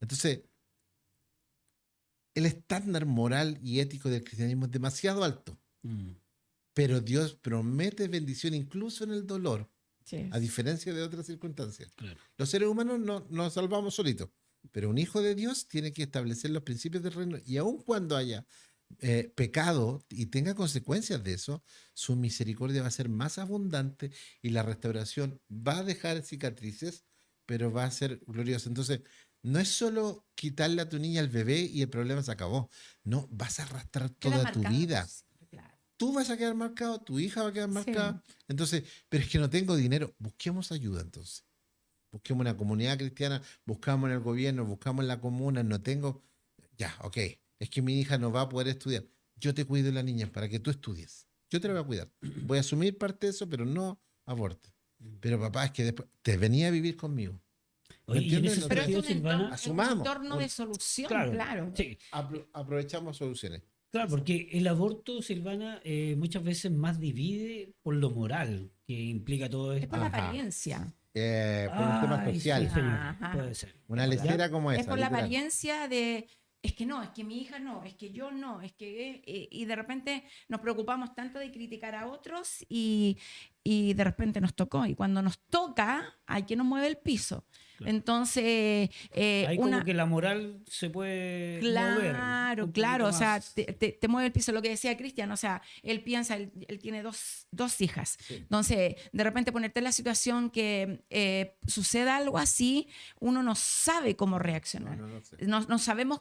Entonces, el estándar moral y ético del cristianismo es demasiado alto, Mm. pero Dios promete bendición incluso en el dolor, Sí. a diferencia de otras circunstancias. Claro. Los seres humanos no nos salvamos solitos, pero un hijo de Dios tiene que establecer los principios del reino y aun cuando haya pecado y tenga consecuencias de eso, su misericordia va a ser más abundante y la restauración va a dejar cicatrices, pero va a ser gloriosa. Entonces, no es solo quitarle a tu niña al bebé y el problema se acabó. No, vas a arrastrar Queda toda tu marcado, vida. claro. Tú vas a quedar marcado, tu hija va a quedar Sí. marcada. Entonces, pero es que no tengo dinero. Busquemos ayuda entonces. Busquemos una comunidad cristiana, buscamos en el gobierno, buscamos en la comuna, no tengo. Ya, ok. Es que mi hija no va a poder estudiar. Yo te cuido de la niña para que tú estudies. Yo te la voy a cuidar. Voy a asumir parte de eso, pero no abortes. Pero papá, es que después te venía a vivir conmigo. ¿Me Oye, y en entiendes? ese No Pero es sentido, un Silvana, entorno, es un asumamos. entorno de solución, claro, claro. sí, aprovechamos soluciones. claro, porque el aborto, Silvana, muchas veces más divide por lo moral que implica todo Es esto. por la Ajá. apariencia. Por un tema Ay, social. sí, señor, Ajá. puede ser. Una Es por lechera como esa. Es por la literal. apariencia de, es que no, es que mi hija no, es que yo no, es que... y de repente nos preocupamos tanto de criticar a otros y de repente nos tocó. Y cuando nos toca, hay quien nos mueve el piso. Claro. Entonces, Ahí como que la moral se puede mover. Claro, un claro, poquito o sea, más. te mueve el piso, lo que decía Cristian, o sea, él piensa, él tiene dos hijas, Sí. entonces, de repente ponerte en la situación que suceda algo así, uno no sabe cómo reaccionar, No sé. no sabemos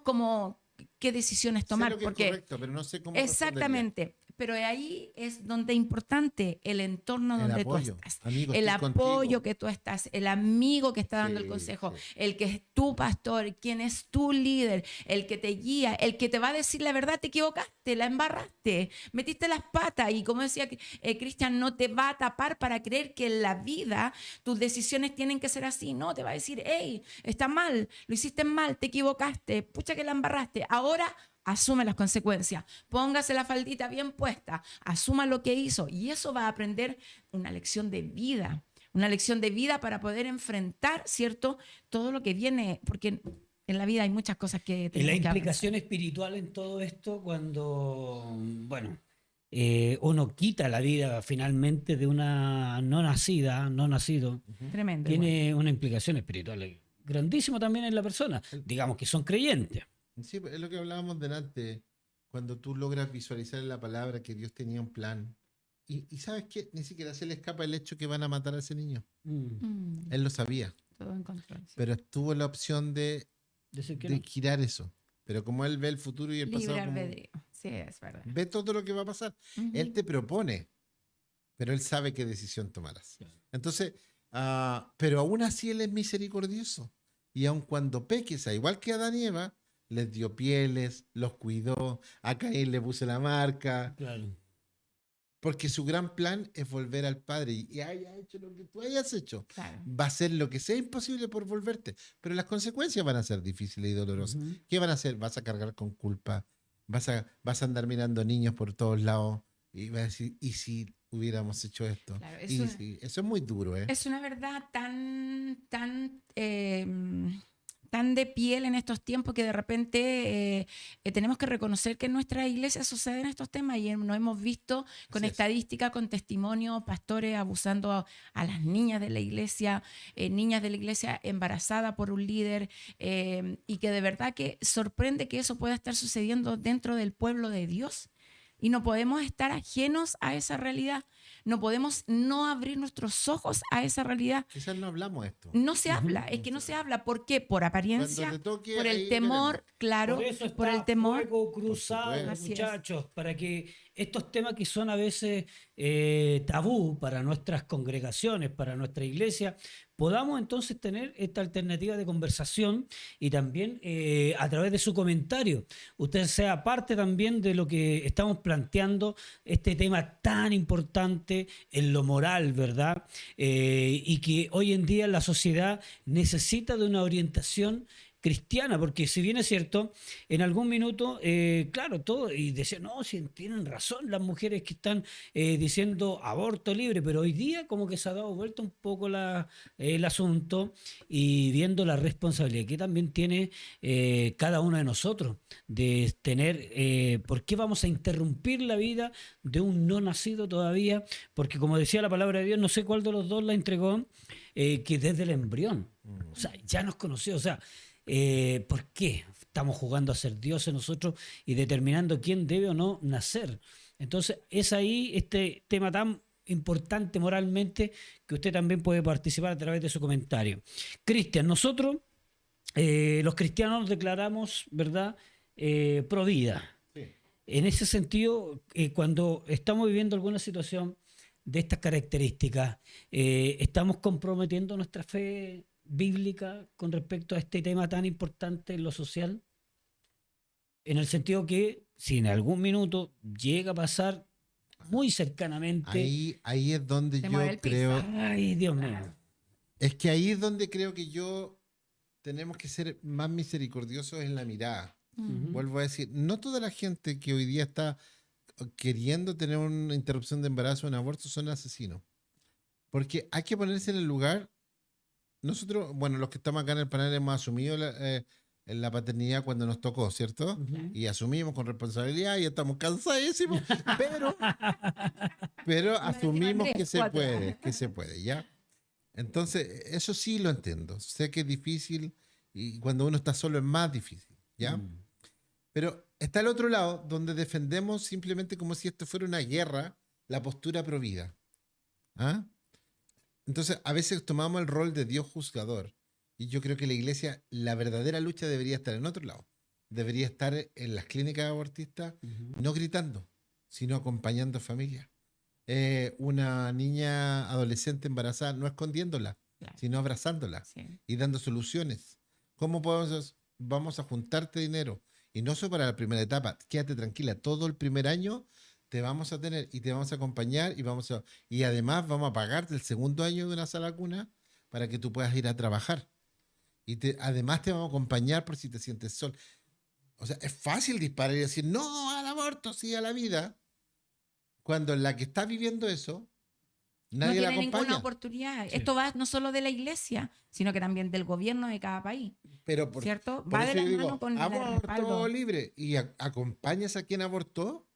qué decisiones Sé tomar, lo que es porque correcto, pero no sé cómo respondería. exactamente, pero ahí es donde es importante el entorno El donde apoyo. tú estás, Amigo, el estoy apoyo contigo. que tú estás, el amigo que está dando el Sí, consejo, sí. el que es tu pastor, quien es tu líder, el que te guía, el que te va a decir la verdad, te equivocaste, la embarraste, metiste las patas y como decía Cristian, no te va a tapar para creer que en la vida tus decisiones tienen que ser así, no, te va a decir, hey, está mal, lo hiciste mal, te equivocaste, pucha que la embarraste, ahora asume las consecuencias, póngase la faldita bien puesta, asuma lo que hizo y eso va a aprender una lección de vida para poder enfrentar, ¿cierto? Todo lo que viene, porque en la vida hay muchas cosas que Y la tenemos que implicación espiritual en todo esto cuando, bueno, uno quita la vida finalmente de una no nacida, no nacido, avanzar. Tremendo. tiene una implicación espiritual grandísima también en la persona. Digamos que son creyentes. Sí, es lo que hablábamos delante, cuando tú logras visualizar en la palabra que Dios tenía un plan. Y ¿sabes qué? Ni siquiera se le escapa el hecho que van a matar a ese niño. Mm. Él lo sabía, Todo en control. Sí. pero tuvo la opción de Decir que de no. girar eso. Pero como él ve el futuro y el Libre pasado, como albedrío. Sí, es verdad. ve todo lo que va a pasar. Ujú. Él te propone, pero él sabe qué decisión tomarás. Claro. Entonces, pero aún así él es misericordioso. Y aun cuando peques, igual que Adán y Eva, les dio pieles, los cuidó, a Caín le puso la marca, Claro. porque su gran plan es volver al Padre y haya hecho lo que tú hayas hecho. Claro. Va a hacer lo que sea imposible por volverte, pero las consecuencias van a ser difíciles y dolorosas. Ujú. ¿Qué van a hacer? Vas a cargar con culpa, vas a andar mirando niños por todos lados y vas a decir, ¿y si hubiéramos hecho esto? Claro, es Y una- si- eso es muy duro, ¿eh? Es una verdad tan de piel en estos tiempos que de repente tenemos que reconocer que en nuestra iglesia suceden estos temas y nos hemos visto con Así es. estadística, con testimonio, pastores abusando a las niñas de la iglesia embarazadas por un líder y que de verdad que sorprende que eso pueda estar sucediendo dentro del pueblo de Dios. Y no podemos estar ajenos a esa realidad. No podemos no abrir nuestros ojos a esa realidad. Quizás no hablamos esto. No se habla, es que no se habla. ¿Por qué? Por apariencia, Cuando te toque, por ahí el temor, veremos. claro, Por eso por está el temor. fuego cruzado, supuesto. Así es. muchachos, para que estos temas que son a veces tabú para nuestras congregaciones, para nuestra iglesia, podamos entonces tener esta alternativa de conversación y también a través de su comentario, usted sea parte también de lo que estamos planteando, este tema tan importante en lo moral, ¿verdad? Y que hoy en día la sociedad necesita de una orientación cristiana, porque si bien es cierto, en algún minuto, claro, todo, y decían, no, si tienen razón las mujeres que están diciendo aborto libre, pero hoy día como que se ha dado vuelta un poco el asunto y viendo la responsabilidad que también tiene cada uno de nosotros de tener, ¿por qué vamos a interrumpir la vida de un no nacido todavía? Porque como decía la palabra de Dios, no sé cuál de los dos la entregó, que desde el embrión, o sea, ya nos conoció, o sea, ¿por qué estamos jugando a ser dioses nosotros y determinando quién debe o no nacer? Entonces, es ahí este tema tan importante moralmente que usted también puede participar a través de su comentario. Cristian, nosotros los cristianos declaramos, ¿verdad?, pro vida. Sí. En ese sentido, cuando estamos viviendo alguna situación de estas características, estamos comprometiendo nuestra fe bíblica con respecto a este tema tan importante en lo social, en el sentido que si en algún minuto llega a pasar muy cercanamente, Ahí es donde Se yo mueve el piso. creo, ay Dios mío, es que ahí es donde creo que tenemos que ser más misericordiosos en la mirada. Mm. Vuelvo a decir, no toda la gente que hoy día está queriendo tener una interrupción de embarazo o un aborto son asesinos. Porque hay que ponerse en el lugar. Nosotros, bueno, los que estamos acá en el panel hemos asumido la paternidad cuando nos tocó, ¿cierto? Ujú. Y asumimos con responsabilidad y estamos cansadísimos, pero asumimos Andrés, que se 4. puede, ¿ya? Entonces, eso sí lo entiendo. Sé que es difícil y cuando uno está solo es más difícil, ¿ya? Mm. Pero está el otro lado, donde defendemos simplemente como si esto fuera una guerra, la postura pro vida. ¿Ah? Entonces, a veces tomamos el rol de Dios juzgador. Y yo creo que la iglesia, la verdadera lucha debería estar en otro lado. Debería estar en las clínicas abortistas, Ujú. no gritando, sino acompañando familias. Una niña adolescente embarazada, no escondiéndola, Claro. sino abrazándola Sí. y dando soluciones. ¿Cómo vamos a juntarte dinero? Y no solo para la primera etapa, quédate tranquila, todo el primer año te vamos a tener y te vamos a acompañar y además vamos a pagarte el segundo año de una sala cuna para que tú puedas ir a trabajar. Además te vamos a acompañar por si te sientes sol. O sea, es fácil disparar y decir, no al aborto, sí a la vida, cuando la que está viviendo eso, No nadie la tiene ninguna acompaña. oportunidad. Sí. Esto va no solo de la iglesia, sino que también del gobierno de cada país, Pero ¿cierto? por Va eso de la yo mano digo, con el aborto respaldo. libre y acompañas a quien abortó.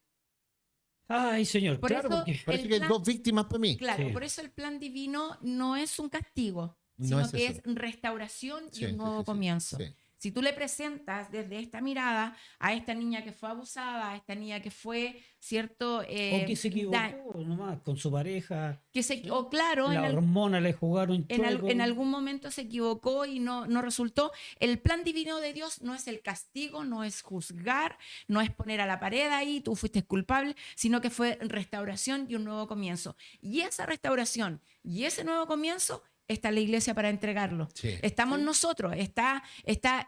Ay, señor, Por claro, eso porque Parece el que hay plan, dos víctimas para mí. claro, Sí. por eso el plan divino no es un castigo, No sino es que eso. es restauración y Sí, un sí, nuevo sí, sí, comienzo. sí. Si tú le presentas desde esta mirada a esta niña que fue abusada, a esta niña que fue, ¿cierto? o que se equivocó nomás con su pareja, O claro, la hormona le jugaron chueco. en algún momento se equivocó y no resultó. El plan divino de Dios no es el castigo, no es juzgar, no es poner a la pared ahí, tú fuiste culpable, sino que fue restauración y un nuevo comienzo. Y esa restauración y ese nuevo comienzo está la iglesia para entregarlo. Sí. Estamos Sí. nosotros, está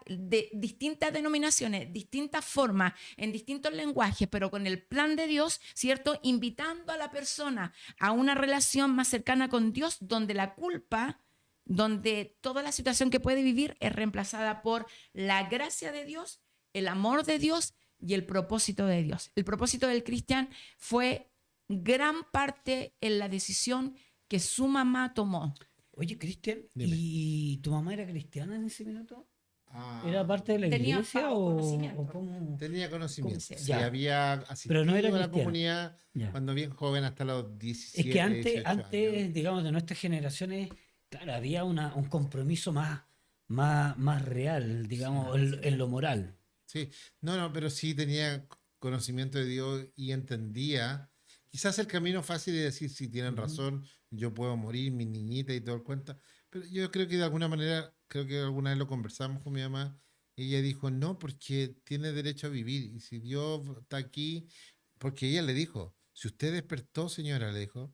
de distintas denominaciones, distintas formas, en distintos lenguajes, pero con el plan de Dios, ¿cierto? Invitando a la persona a una relación más cercana con Dios, donde la culpa, donde toda la situación que puede vivir es reemplazada por la gracia de Dios, el amor de Dios y el propósito de Dios. El propósito del cristiano fue gran parte en la decisión que su mamá tomó. Oye, Cristian, Dime. ¿y tu mamá era cristiana en ese minuto? Ah, ¿Era parte de la Tenía iglesia conocimiento. o cómo? tenía conocimiento. ¿Cómo? Sí, Ya. había Pero no era asistido a la cristiana. comunidad Ya. cuando bien joven, hasta los Es 17, que antes, 18 años. digamos, de nuestras generaciones, claro, había un compromiso más real, digamos, en lo moral. Sí, no, pero sí tenía conocimiento de Dios y entendía. Quizás el camino fácil es decir, si tienen Ujú. razón, yo puedo morir, mi niñita y todo el cuento. Pero yo creo que de alguna manera, creo que alguna vez lo conversamos con mi mamá, y ella dijo, no, porque tiene derecho a vivir. Y si Dios está aquí, porque ella le dijo, si usted despertó, señora, le dijo,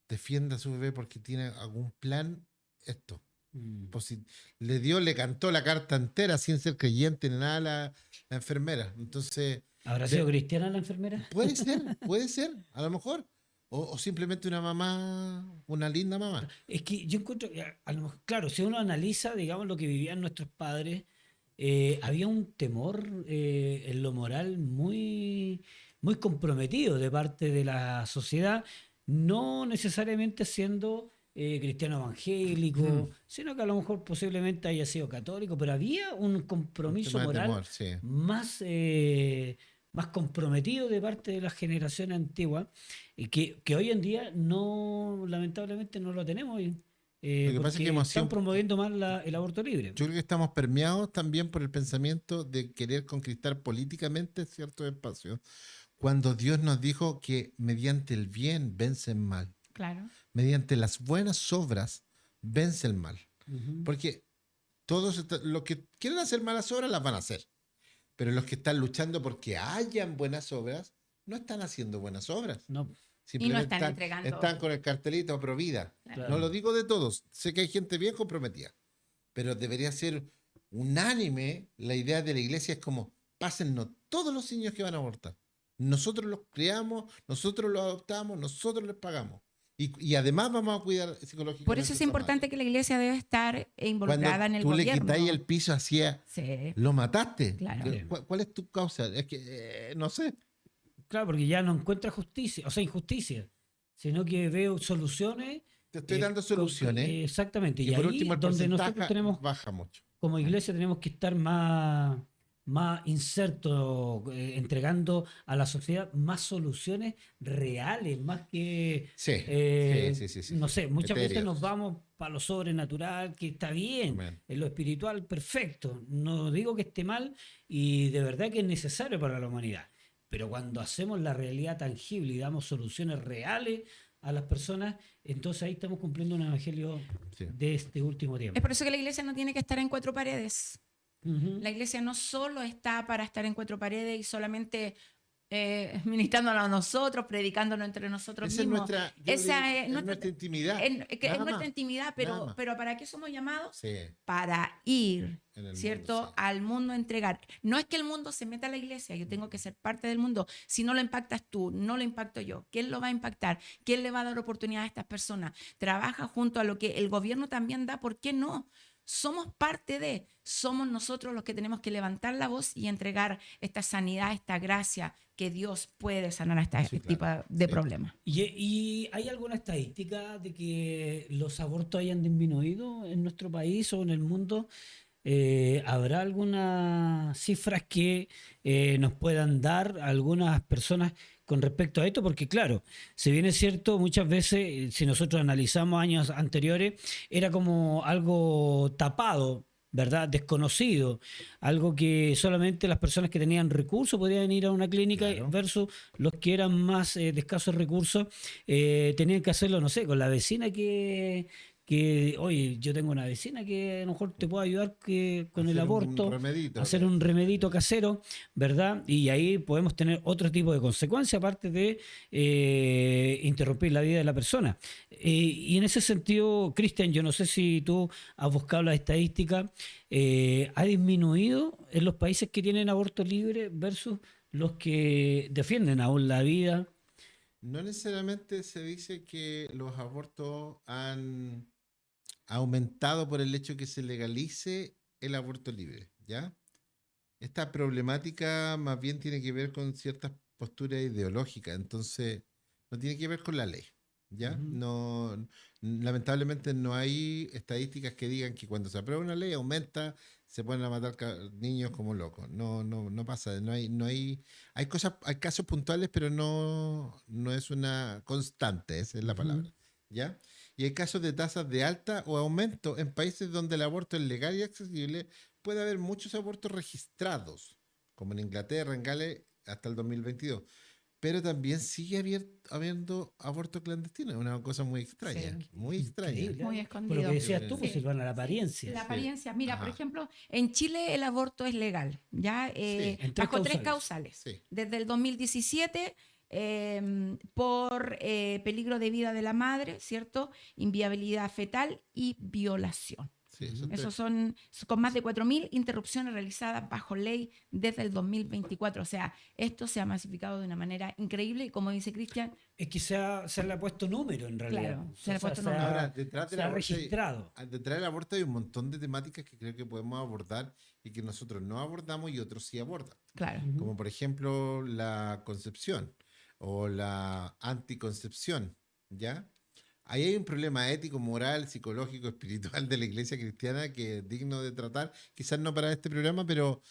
defienda a su bebé porque tiene algún plan, esto. Mm. Pues si le cantó la carta entera sin ser creyente ni nada la enfermera. Entonces, ¿Habrá sido cristiana la enfermera? puede ser, a lo mejor. O simplemente una mamá, una linda mamá. Es que yo encuentro que, a lo mejor, claro, si uno analiza, digamos, lo que vivían nuestros padres, había un temor en lo moral muy comprometido de parte de la sociedad, no necesariamente siendo cristiano evangélico, Ujú. sino que a lo mejor posiblemente haya sido católico, pero había un compromiso tema de moral temor, sí. más comprometido de parte de las generaciones antiguas y que hoy en día no, lamentablemente no lo tenemos. Lo que pasa es Porque que hemos están sido, promoviendo más el aborto libre. yo creo que estamos permeados también por el pensamiento de querer conquistar políticamente ciertos espacios, cuando Dios nos dijo que mediante el bien vence el mal, Claro. mediante las buenas obras vence el mal. Ujú. Porque los que quieren hacer malas obras las van a hacer. Pero los que están luchando porque hayan buenas obras, no están haciendo buenas obras. No, Y no Simplemente están entregando. están con el cartelito pro vida. claro. No lo digo de todos. Sé que hay gente bien comprometida. Pero debería ser unánime. La idea de la iglesia es como, pásennos todos los niños que van a abortar. Nosotros los criamos, nosotros los adoptamos, nosotros les pagamos. Y además vamos a cuidar psicológicamente. Por eso es importante que la iglesia debe estar involucrada en el tú gobierno. le quitáis el piso hacia, Sí, lo mataste. Claro. ¿Cuál es tu causa? Es que no sé. Claro, porque ya no encuentra justicia, o sea, injusticia, sino que veo soluciones. Te estoy dando soluciones. Exactamente. y Y por ahí último, el donde nosotros porcentaje tenemos, baja mucho. como iglesia, tenemos que estar más insertos, entregando a la sociedad más soluciones reales, más que, Sí, sí. no sé, muchas veces Etéreos. nos vamos para lo sobrenatural, que está bien, Amén. en lo espiritual, perfecto. No digo que esté mal y de verdad que es necesario para la humanidad. Pero cuando hacemos la realidad tangible y damos soluciones reales a las personas, entonces ahí estamos cumpliendo un evangelio Sí. de este último tiempo. es por eso que la iglesia no tiene que estar en cuatro paredes. Ujú. La iglesia no solo está para estar en cuatro paredes y solamente ministrándonos a nosotros, predicándonos entre nosotros Esa es mismos. nuestra, yo Esa diría, es es nuestra intimidad. es Nada nuestra más. intimidad, Nada pero, más. pero ¿para qué somos llamados? Sí, Para ir, en el ¿cierto? mundo, sí. Al mundo a entregar. No es que el mundo se meta a la iglesia, yo tengo que ser parte del mundo. Si no lo impactas tú, no lo impacto yo. ¿Quién lo va a impactar? ¿Quién le va a dar oportunidad a estas personas? Trabaja junto a lo que el gobierno también da, ¿por qué no? Somos parte de, somos nosotros los que tenemos que levantar la voz y entregar esta sanidad, esta gracia que Dios puede sanar a este Sí, tipo claro. de Sí. problemas. ¿Y hay alguna estadística de que los abortos hayan disminuido en nuestro país o en el mundo? ¿Habrá algunas cifras que nos puedan dar algunas personas con respecto a esto? Porque claro, si bien es cierto, muchas veces, si nosotros analizamos años anteriores, era como algo tapado, ¿verdad? Desconocido, algo que solamente las personas que tenían recursos podían ir a una clínica Claro. versus los que eran más de escasos recursos, tenían que hacerlo, no sé, con la vecina oye, yo tengo una vecina que a lo mejor te puede ayudar con el Hacer aborto, un remedito, hacer que un es. remedito casero, ¿verdad? Y ahí podemos tener otro tipo de consecuencias aparte de interrumpir la vida de la persona. Y en ese sentido, Cristian, yo no sé si tú has buscado la estadística, ¿ha disminuido en los países que tienen aborto libre versus los que defienden aún la vida? No necesariamente se dice que los abortos han aumentado por el hecho que se legalice el aborto libre, ¿ya? Esta problemática más bien tiene que ver con ciertas posturas ideológicas, entonces no tiene que ver con la ley, ¿ya? Ujú. No, lamentablemente no hay estadísticas que digan que cuando se aprueba una ley aumenta, se ponen a matar niños como locos. No pasa, hay cosas, hay casos puntuales, pero no es una constante, esa es la Ujú. palabra, ¿ya? Y hay casos de tasas de alta o aumento en países donde el aborto es legal y accesible. Puede haber muchos abortos registrados, como en Inglaterra, en Gales, hasta el 2022. Pero también sigue habiendo aborto clandestino. Es una cosa muy extraña. Sí. Muy extraña. Increíble. Muy Por lo escondido. que decías tú, Sí. pues, Silvana, la apariencia. La Sí. apariencia. Mira, por Ajá. ejemplo, en Chile el aborto es legal, ¿ya? En tres Bajo tres causales. causales. Sí. Desde el 2017, por peligro de vida de la madre, ¿cierto? Inviabilidad fetal y violación. Sí, son Esos tres. son con más de 4.000 interrupciones realizadas bajo ley desde el 2024. O sea, esto se ha masificado de una manera increíble y como dice Cristian, Es que se le ha puesto número en realidad. Claro, se le ha puesto número. Ahora, detrás se del ha aborto registrado. detrás del aborto hay un montón de temáticas que creo que podemos abordar y que nosotros no abordamos y otros sí abordan. claro. Ujú. Como por ejemplo la concepción o la anticoncepción, ¿ya? Ahí hay un problema ético, moral, psicológico, espiritual de la iglesia cristiana que es digno de tratar, quizás no para este programa, pero,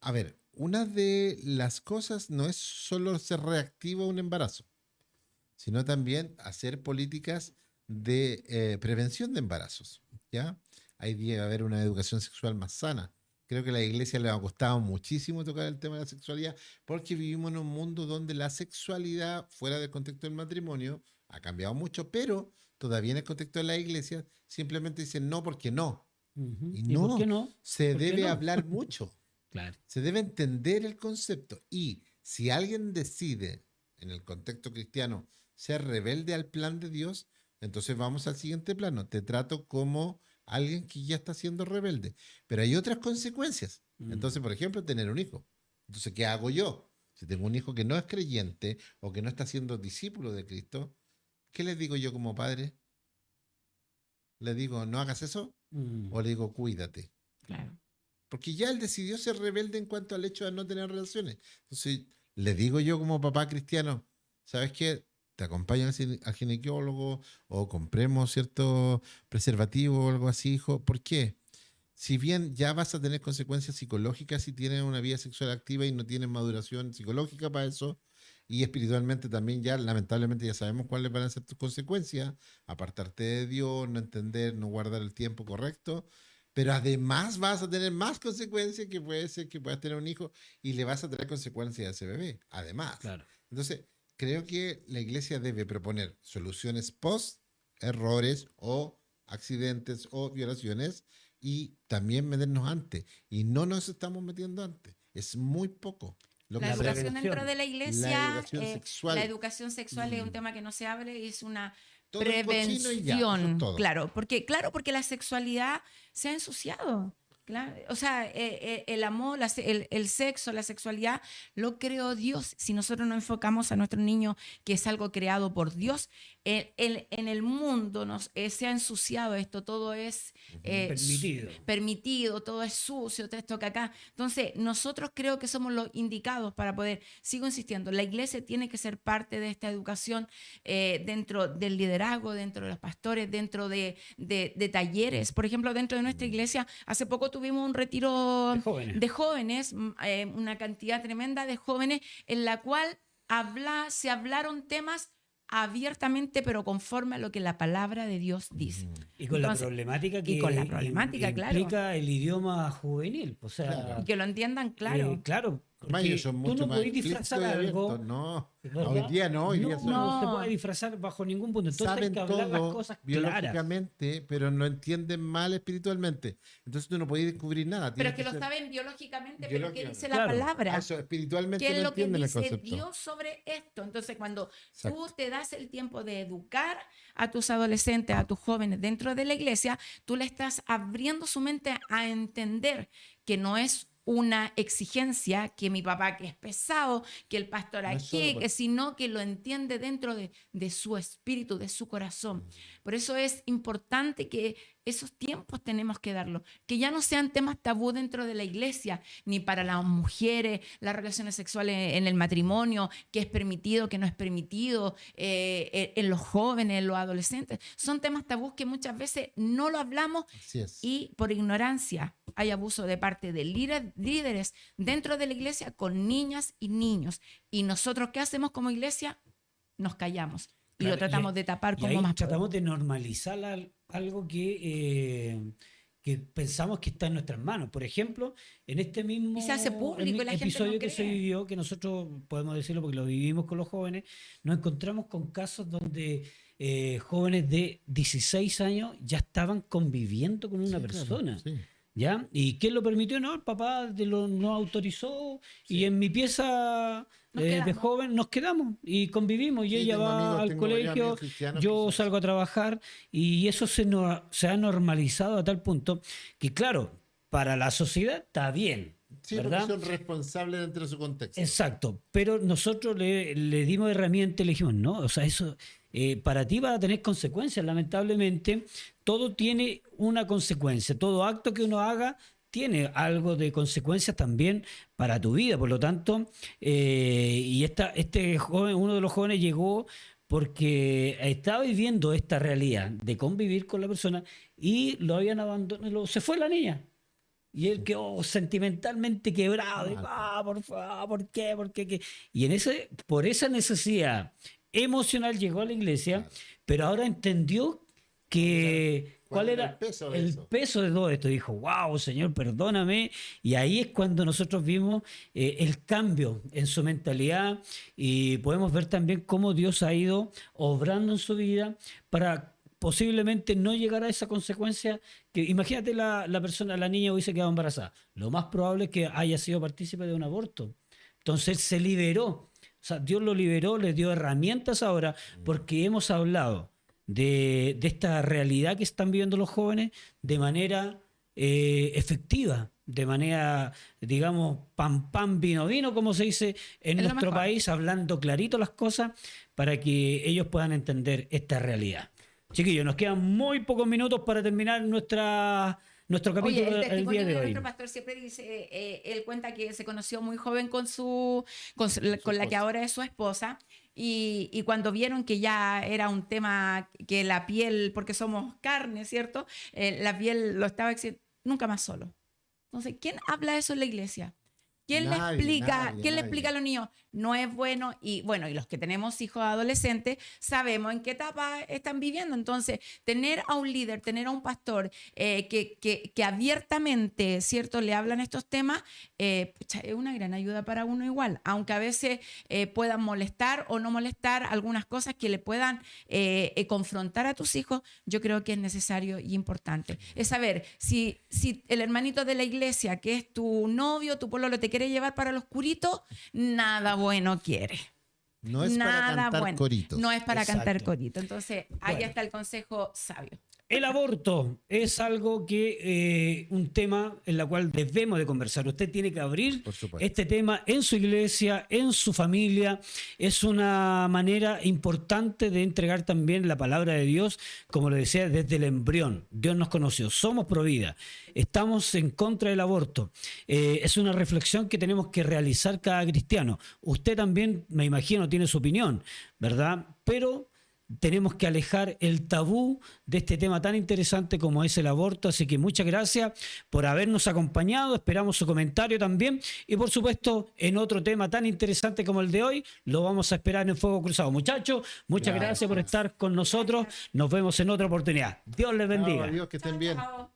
a ver, una de las cosas no es solo ser reactivo a un embarazo, sino también hacer políticas de prevención de embarazos, ¿ya? Ahí debe haber una educación sexual más sana. Creo que a la iglesia le ha costado muchísimo tocar el tema de la sexualidad porque vivimos en un mundo donde la sexualidad fuera del contexto del matrimonio ha cambiado mucho, pero todavía en el contexto de la iglesia simplemente dicen no porque no. Ujú. Y ¿Y por qué no, no? se ¿Por qué debe no? hablar mucho, Claro. se debe entender el concepto. Y si alguien decide en el contexto cristiano ser rebelde al plan de Dios, entonces vamos al siguiente plano. Te trato como alguien que ya está siendo rebelde. Pero hay otras consecuencias. Entonces, por ejemplo, tener un hijo. Entonces, ¿qué hago yo? Si tengo un hijo que no es creyente o que no está siendo discípulo de Cristo, ¿qué le digo yo como padre? ¿Le digo, no hagas eso? Mm. ¿O le digo, cuídate? Claro. Porque ya él decidió ser rebelde en cuanto al hecho de no tener relaciones. Entonces, le digo yo como papá cristiano, ¿sabes qué? Te acompaño al ginecólogo o compremos cierto preservativo o algo así, hijo. ¿Por qué? Si bien ya vas a tener consecuencias psicológicas si tienes una vida sexual activa y no tienes maduración psicológica para eso, y espiritualmente también ya, lamentablemente ya sabemos cuáles van a ser tus consecuencias, apartarte de Dios, no entender, no guardar el tiempo correcto, pero además vas a tener más consecuencias que puede ser que puedas tener un hijo y le vas a traer consecuencias a ese bebé, además. Claro. Entonces, creo que la iglesia debe proponer soluciones post errores o accidentes o violaciones y también meternos antes. Y no nos estamos metiendo antes. Es muy poco. Lo La que La se educación hace. prevención. dentro de la La iglesia, educación sexual. la educación sexual es un tema que no se habla y es una Todo es cochino y ya, eso es prevención. todo. Claro, porque la sexualidad se ha ensuciado. Claro, o sea, el amor, el sexo, la sexualidad, lo creó Dios. Si nosotros no enfocamos a nuestro niño que es algo creado por Dios, en el mundo se ha ensuciado esto, todo es Permitido. permitido, todo es sucio, todo esto que acá. Entonces, nosotros creo que somos los indicados para poder, sigo insistiendo, la iglesia tiene que ser parte de esta educación dentro del liderazgo, dentro de los pastores, dentro de talleres. Por ejemplo, dentro de nuestra iglesia, hace poco tuvimos un retiro De jóvenes. una cantidad tremenda de jóvenes en la cual se hablaron temas abiertamente, pero conforme a lo que la palabra de Dios dice. Y con la Entonces, problemática y que con la problemática, claro. implica el idioma juvenil. O sea, Claro. Y que lo entiendan claro. claro, Además, porque ellos son tú mucho no más podés disfrazar explícitos y algo. abiertos. No, ¿verdad? hoy día no, hoy día No, son- no se No. puede disfrazar bajo ningún punto. Entonces hay saben que hablar las todo cosas claras. biológicamente, pero no entienden mal espiritualmente. Entonces tú no puedes descubrir nada. Pero tienes es que lo ser- saben biológicamente, pero ¿qué Biológicamente. dice la Claro. palabra? Eso, espiritualmente ¿Qué es no lo que entienden el dice concepto. Dios sobre esto? Entonces, cuando Exacto. tú te das el tiempo de educar a tus adolescentes, a tus jóvenes dentro de la iglesia, tú le estás abriendo su mente a entender que no es una exigencia que mi papá que es pesado, que el pastor No es solo aquí, por- que sino que lo entiende dentro de su espíritu, de su corazón. Por eso es importante que esos tiempos tenemos que darlo, que ya no sean temas tabú dentro de la iglesia, ni para las mujeres, las relaciones sexuales en el matrimonio, qué es permitido, qué no es permitido, en los jóvenes, en los adolescentes. Son temas tabús que muchas veces no lo hablamos Así es. y por ignorancia hay abuso de parte de líderes dentro de la iglesia con niñas y niños. Y nosotros, ¿qué hacemos como iglesia? Nos callamos y Claro, lo tratamos y- de tapar Y como ahí más tratamos podemos. de normalizar algo que pensamos que está en nuestras manos. Por ejemplo, en este mismo Y se hace público y la gente episodio no que se cree. vivió, que nosotros podemos decirlo porque lo vivimos con los jóvenes, nos encontramos con casos donde jóvenes de 16 años ya estaban conviviendo con una Sí, claro, persona. sí. ¿Ya? ¿Y quién lo permitió? No, el papá no autorizó y en mi pieza Nos de quedamos. joven nos quedamos y convivimos y Sí, ella tengo va amigos- al tengo varios colegio, amigos cristianos yo que sí. salgo a trabajar y eso se ha normalizado a tal punto que claro, para la sociedad está bien, Sí, ¿verdad? porque son responsables dentro de su contexto. Exacto, pero nosotros le dimos herramientas y le dijimos, no, o sea, eso para ti va a tener consecuencias, lamentablemente, todo tiene una consecuencia, todo acto que uno haga tiene algo de consecuencias también para tu vida, por lo tanto, este joven, uno de los jóvenes llegó porque estaba viviendo esta realidad de convivir con la persona y lo habían abandonado, se fue la niña. Y él quedó sentimentalmente quebrado. Y, por favor, ¿por qué? ¿Por qué? ¿Qué? Y por esa necesidad emocional llegó a la iglesia, Claro. pero ahora entendió ¿cuál era el peso de el eso? peso de todo esto? Dijo, wow, Señor, perdóname. Y ahí es cuando nosotros vimos el cambio en su mentalidad y podemos ver también cómo Dios ha ido obrando en su vida para posiblemente no llegar a esa consecuencia que, imagínate la persona, la niña hubiese quedado embarazada. Lo más probable es que haya sido partícipe de un aborto. Entonces él se liberó. O sea, Dios lo liberó, le dio herramientas ahora, porque hemos hablado de esta realidad que están viviendo los jóvenes de manera efectiva, de manera, digamos, pan, pan, vino, vino, como se dice en Es lo nuestro mejor. país, hablando clarito las cosas para que ellos puedan entender esta realidad. Chiquillos, nos quedan muy pocos minutos para terminar nuestro Oye, capítulo el del testimonio día de de hoy. nuestro pastor siempre dice, él cuenta que se conoció muy joven con la que ahora es su esposa, y cuando vieron que ya era un tema que la piel, porque somos carne, ¿cierto? La piel lo estaba exigiendo, nunca más solo. Entonces, ¿quién habla eso en la iglesia? ¿Quién le explica, quién le explica a los niños? No es bueno, y bueno, y los que tenemos hijos adolescentes sabemos en qué etapa están viviendo. Entonces, tener a un líder, tener a un pastor que abiertamente, ¿cierto?, le hablan estos temas, pucha, es una gran ayuda para uno igual, aunque a veces puedan molestar o no molestar algunas cosas que le puedan confrontar a tus hijos. Yo creo que es necesario y importante. Es saber si el hermanito de la iglesia, que es tu novio, tu pololo, te quiere llevar para lo oscurito, nada bueno quiere. No es para Nada cantar bueno. coritos. No es para cantar Exacto. corito. Entonces, ahí Bueno. está el consejo sabio. El aborto es algo que, un tema en el cual debemos de conversar. Usted tiene que abrir Por supuesto. este tema en su iglesia, en su familia. Es una manera importante de entregar también la palabra de Dios, como le decía, desde el embrión. Dios nos conoció, somos pro vida, estamos en contra del aborto. Es una reflexión que tenemos que realizar cada cristiano. Usted también, me imagino, tiene su opinión, ¿verdad? Pero tenemos que alejar el tabú de este tema tan interesante como es el aborto. Así que muchas gracias por habernos acompañado. Esperamos su comentario también. Y por supuesto, en otro tema tan interesante como el de hoy, lo vamos a esperar en Fuego Cruzado. Muchachos, muchas gracias por estar con nosotros. Nos vemos en otra oportunidad. Dios les bendiga. Chao, adiós, que estén bien. Chao.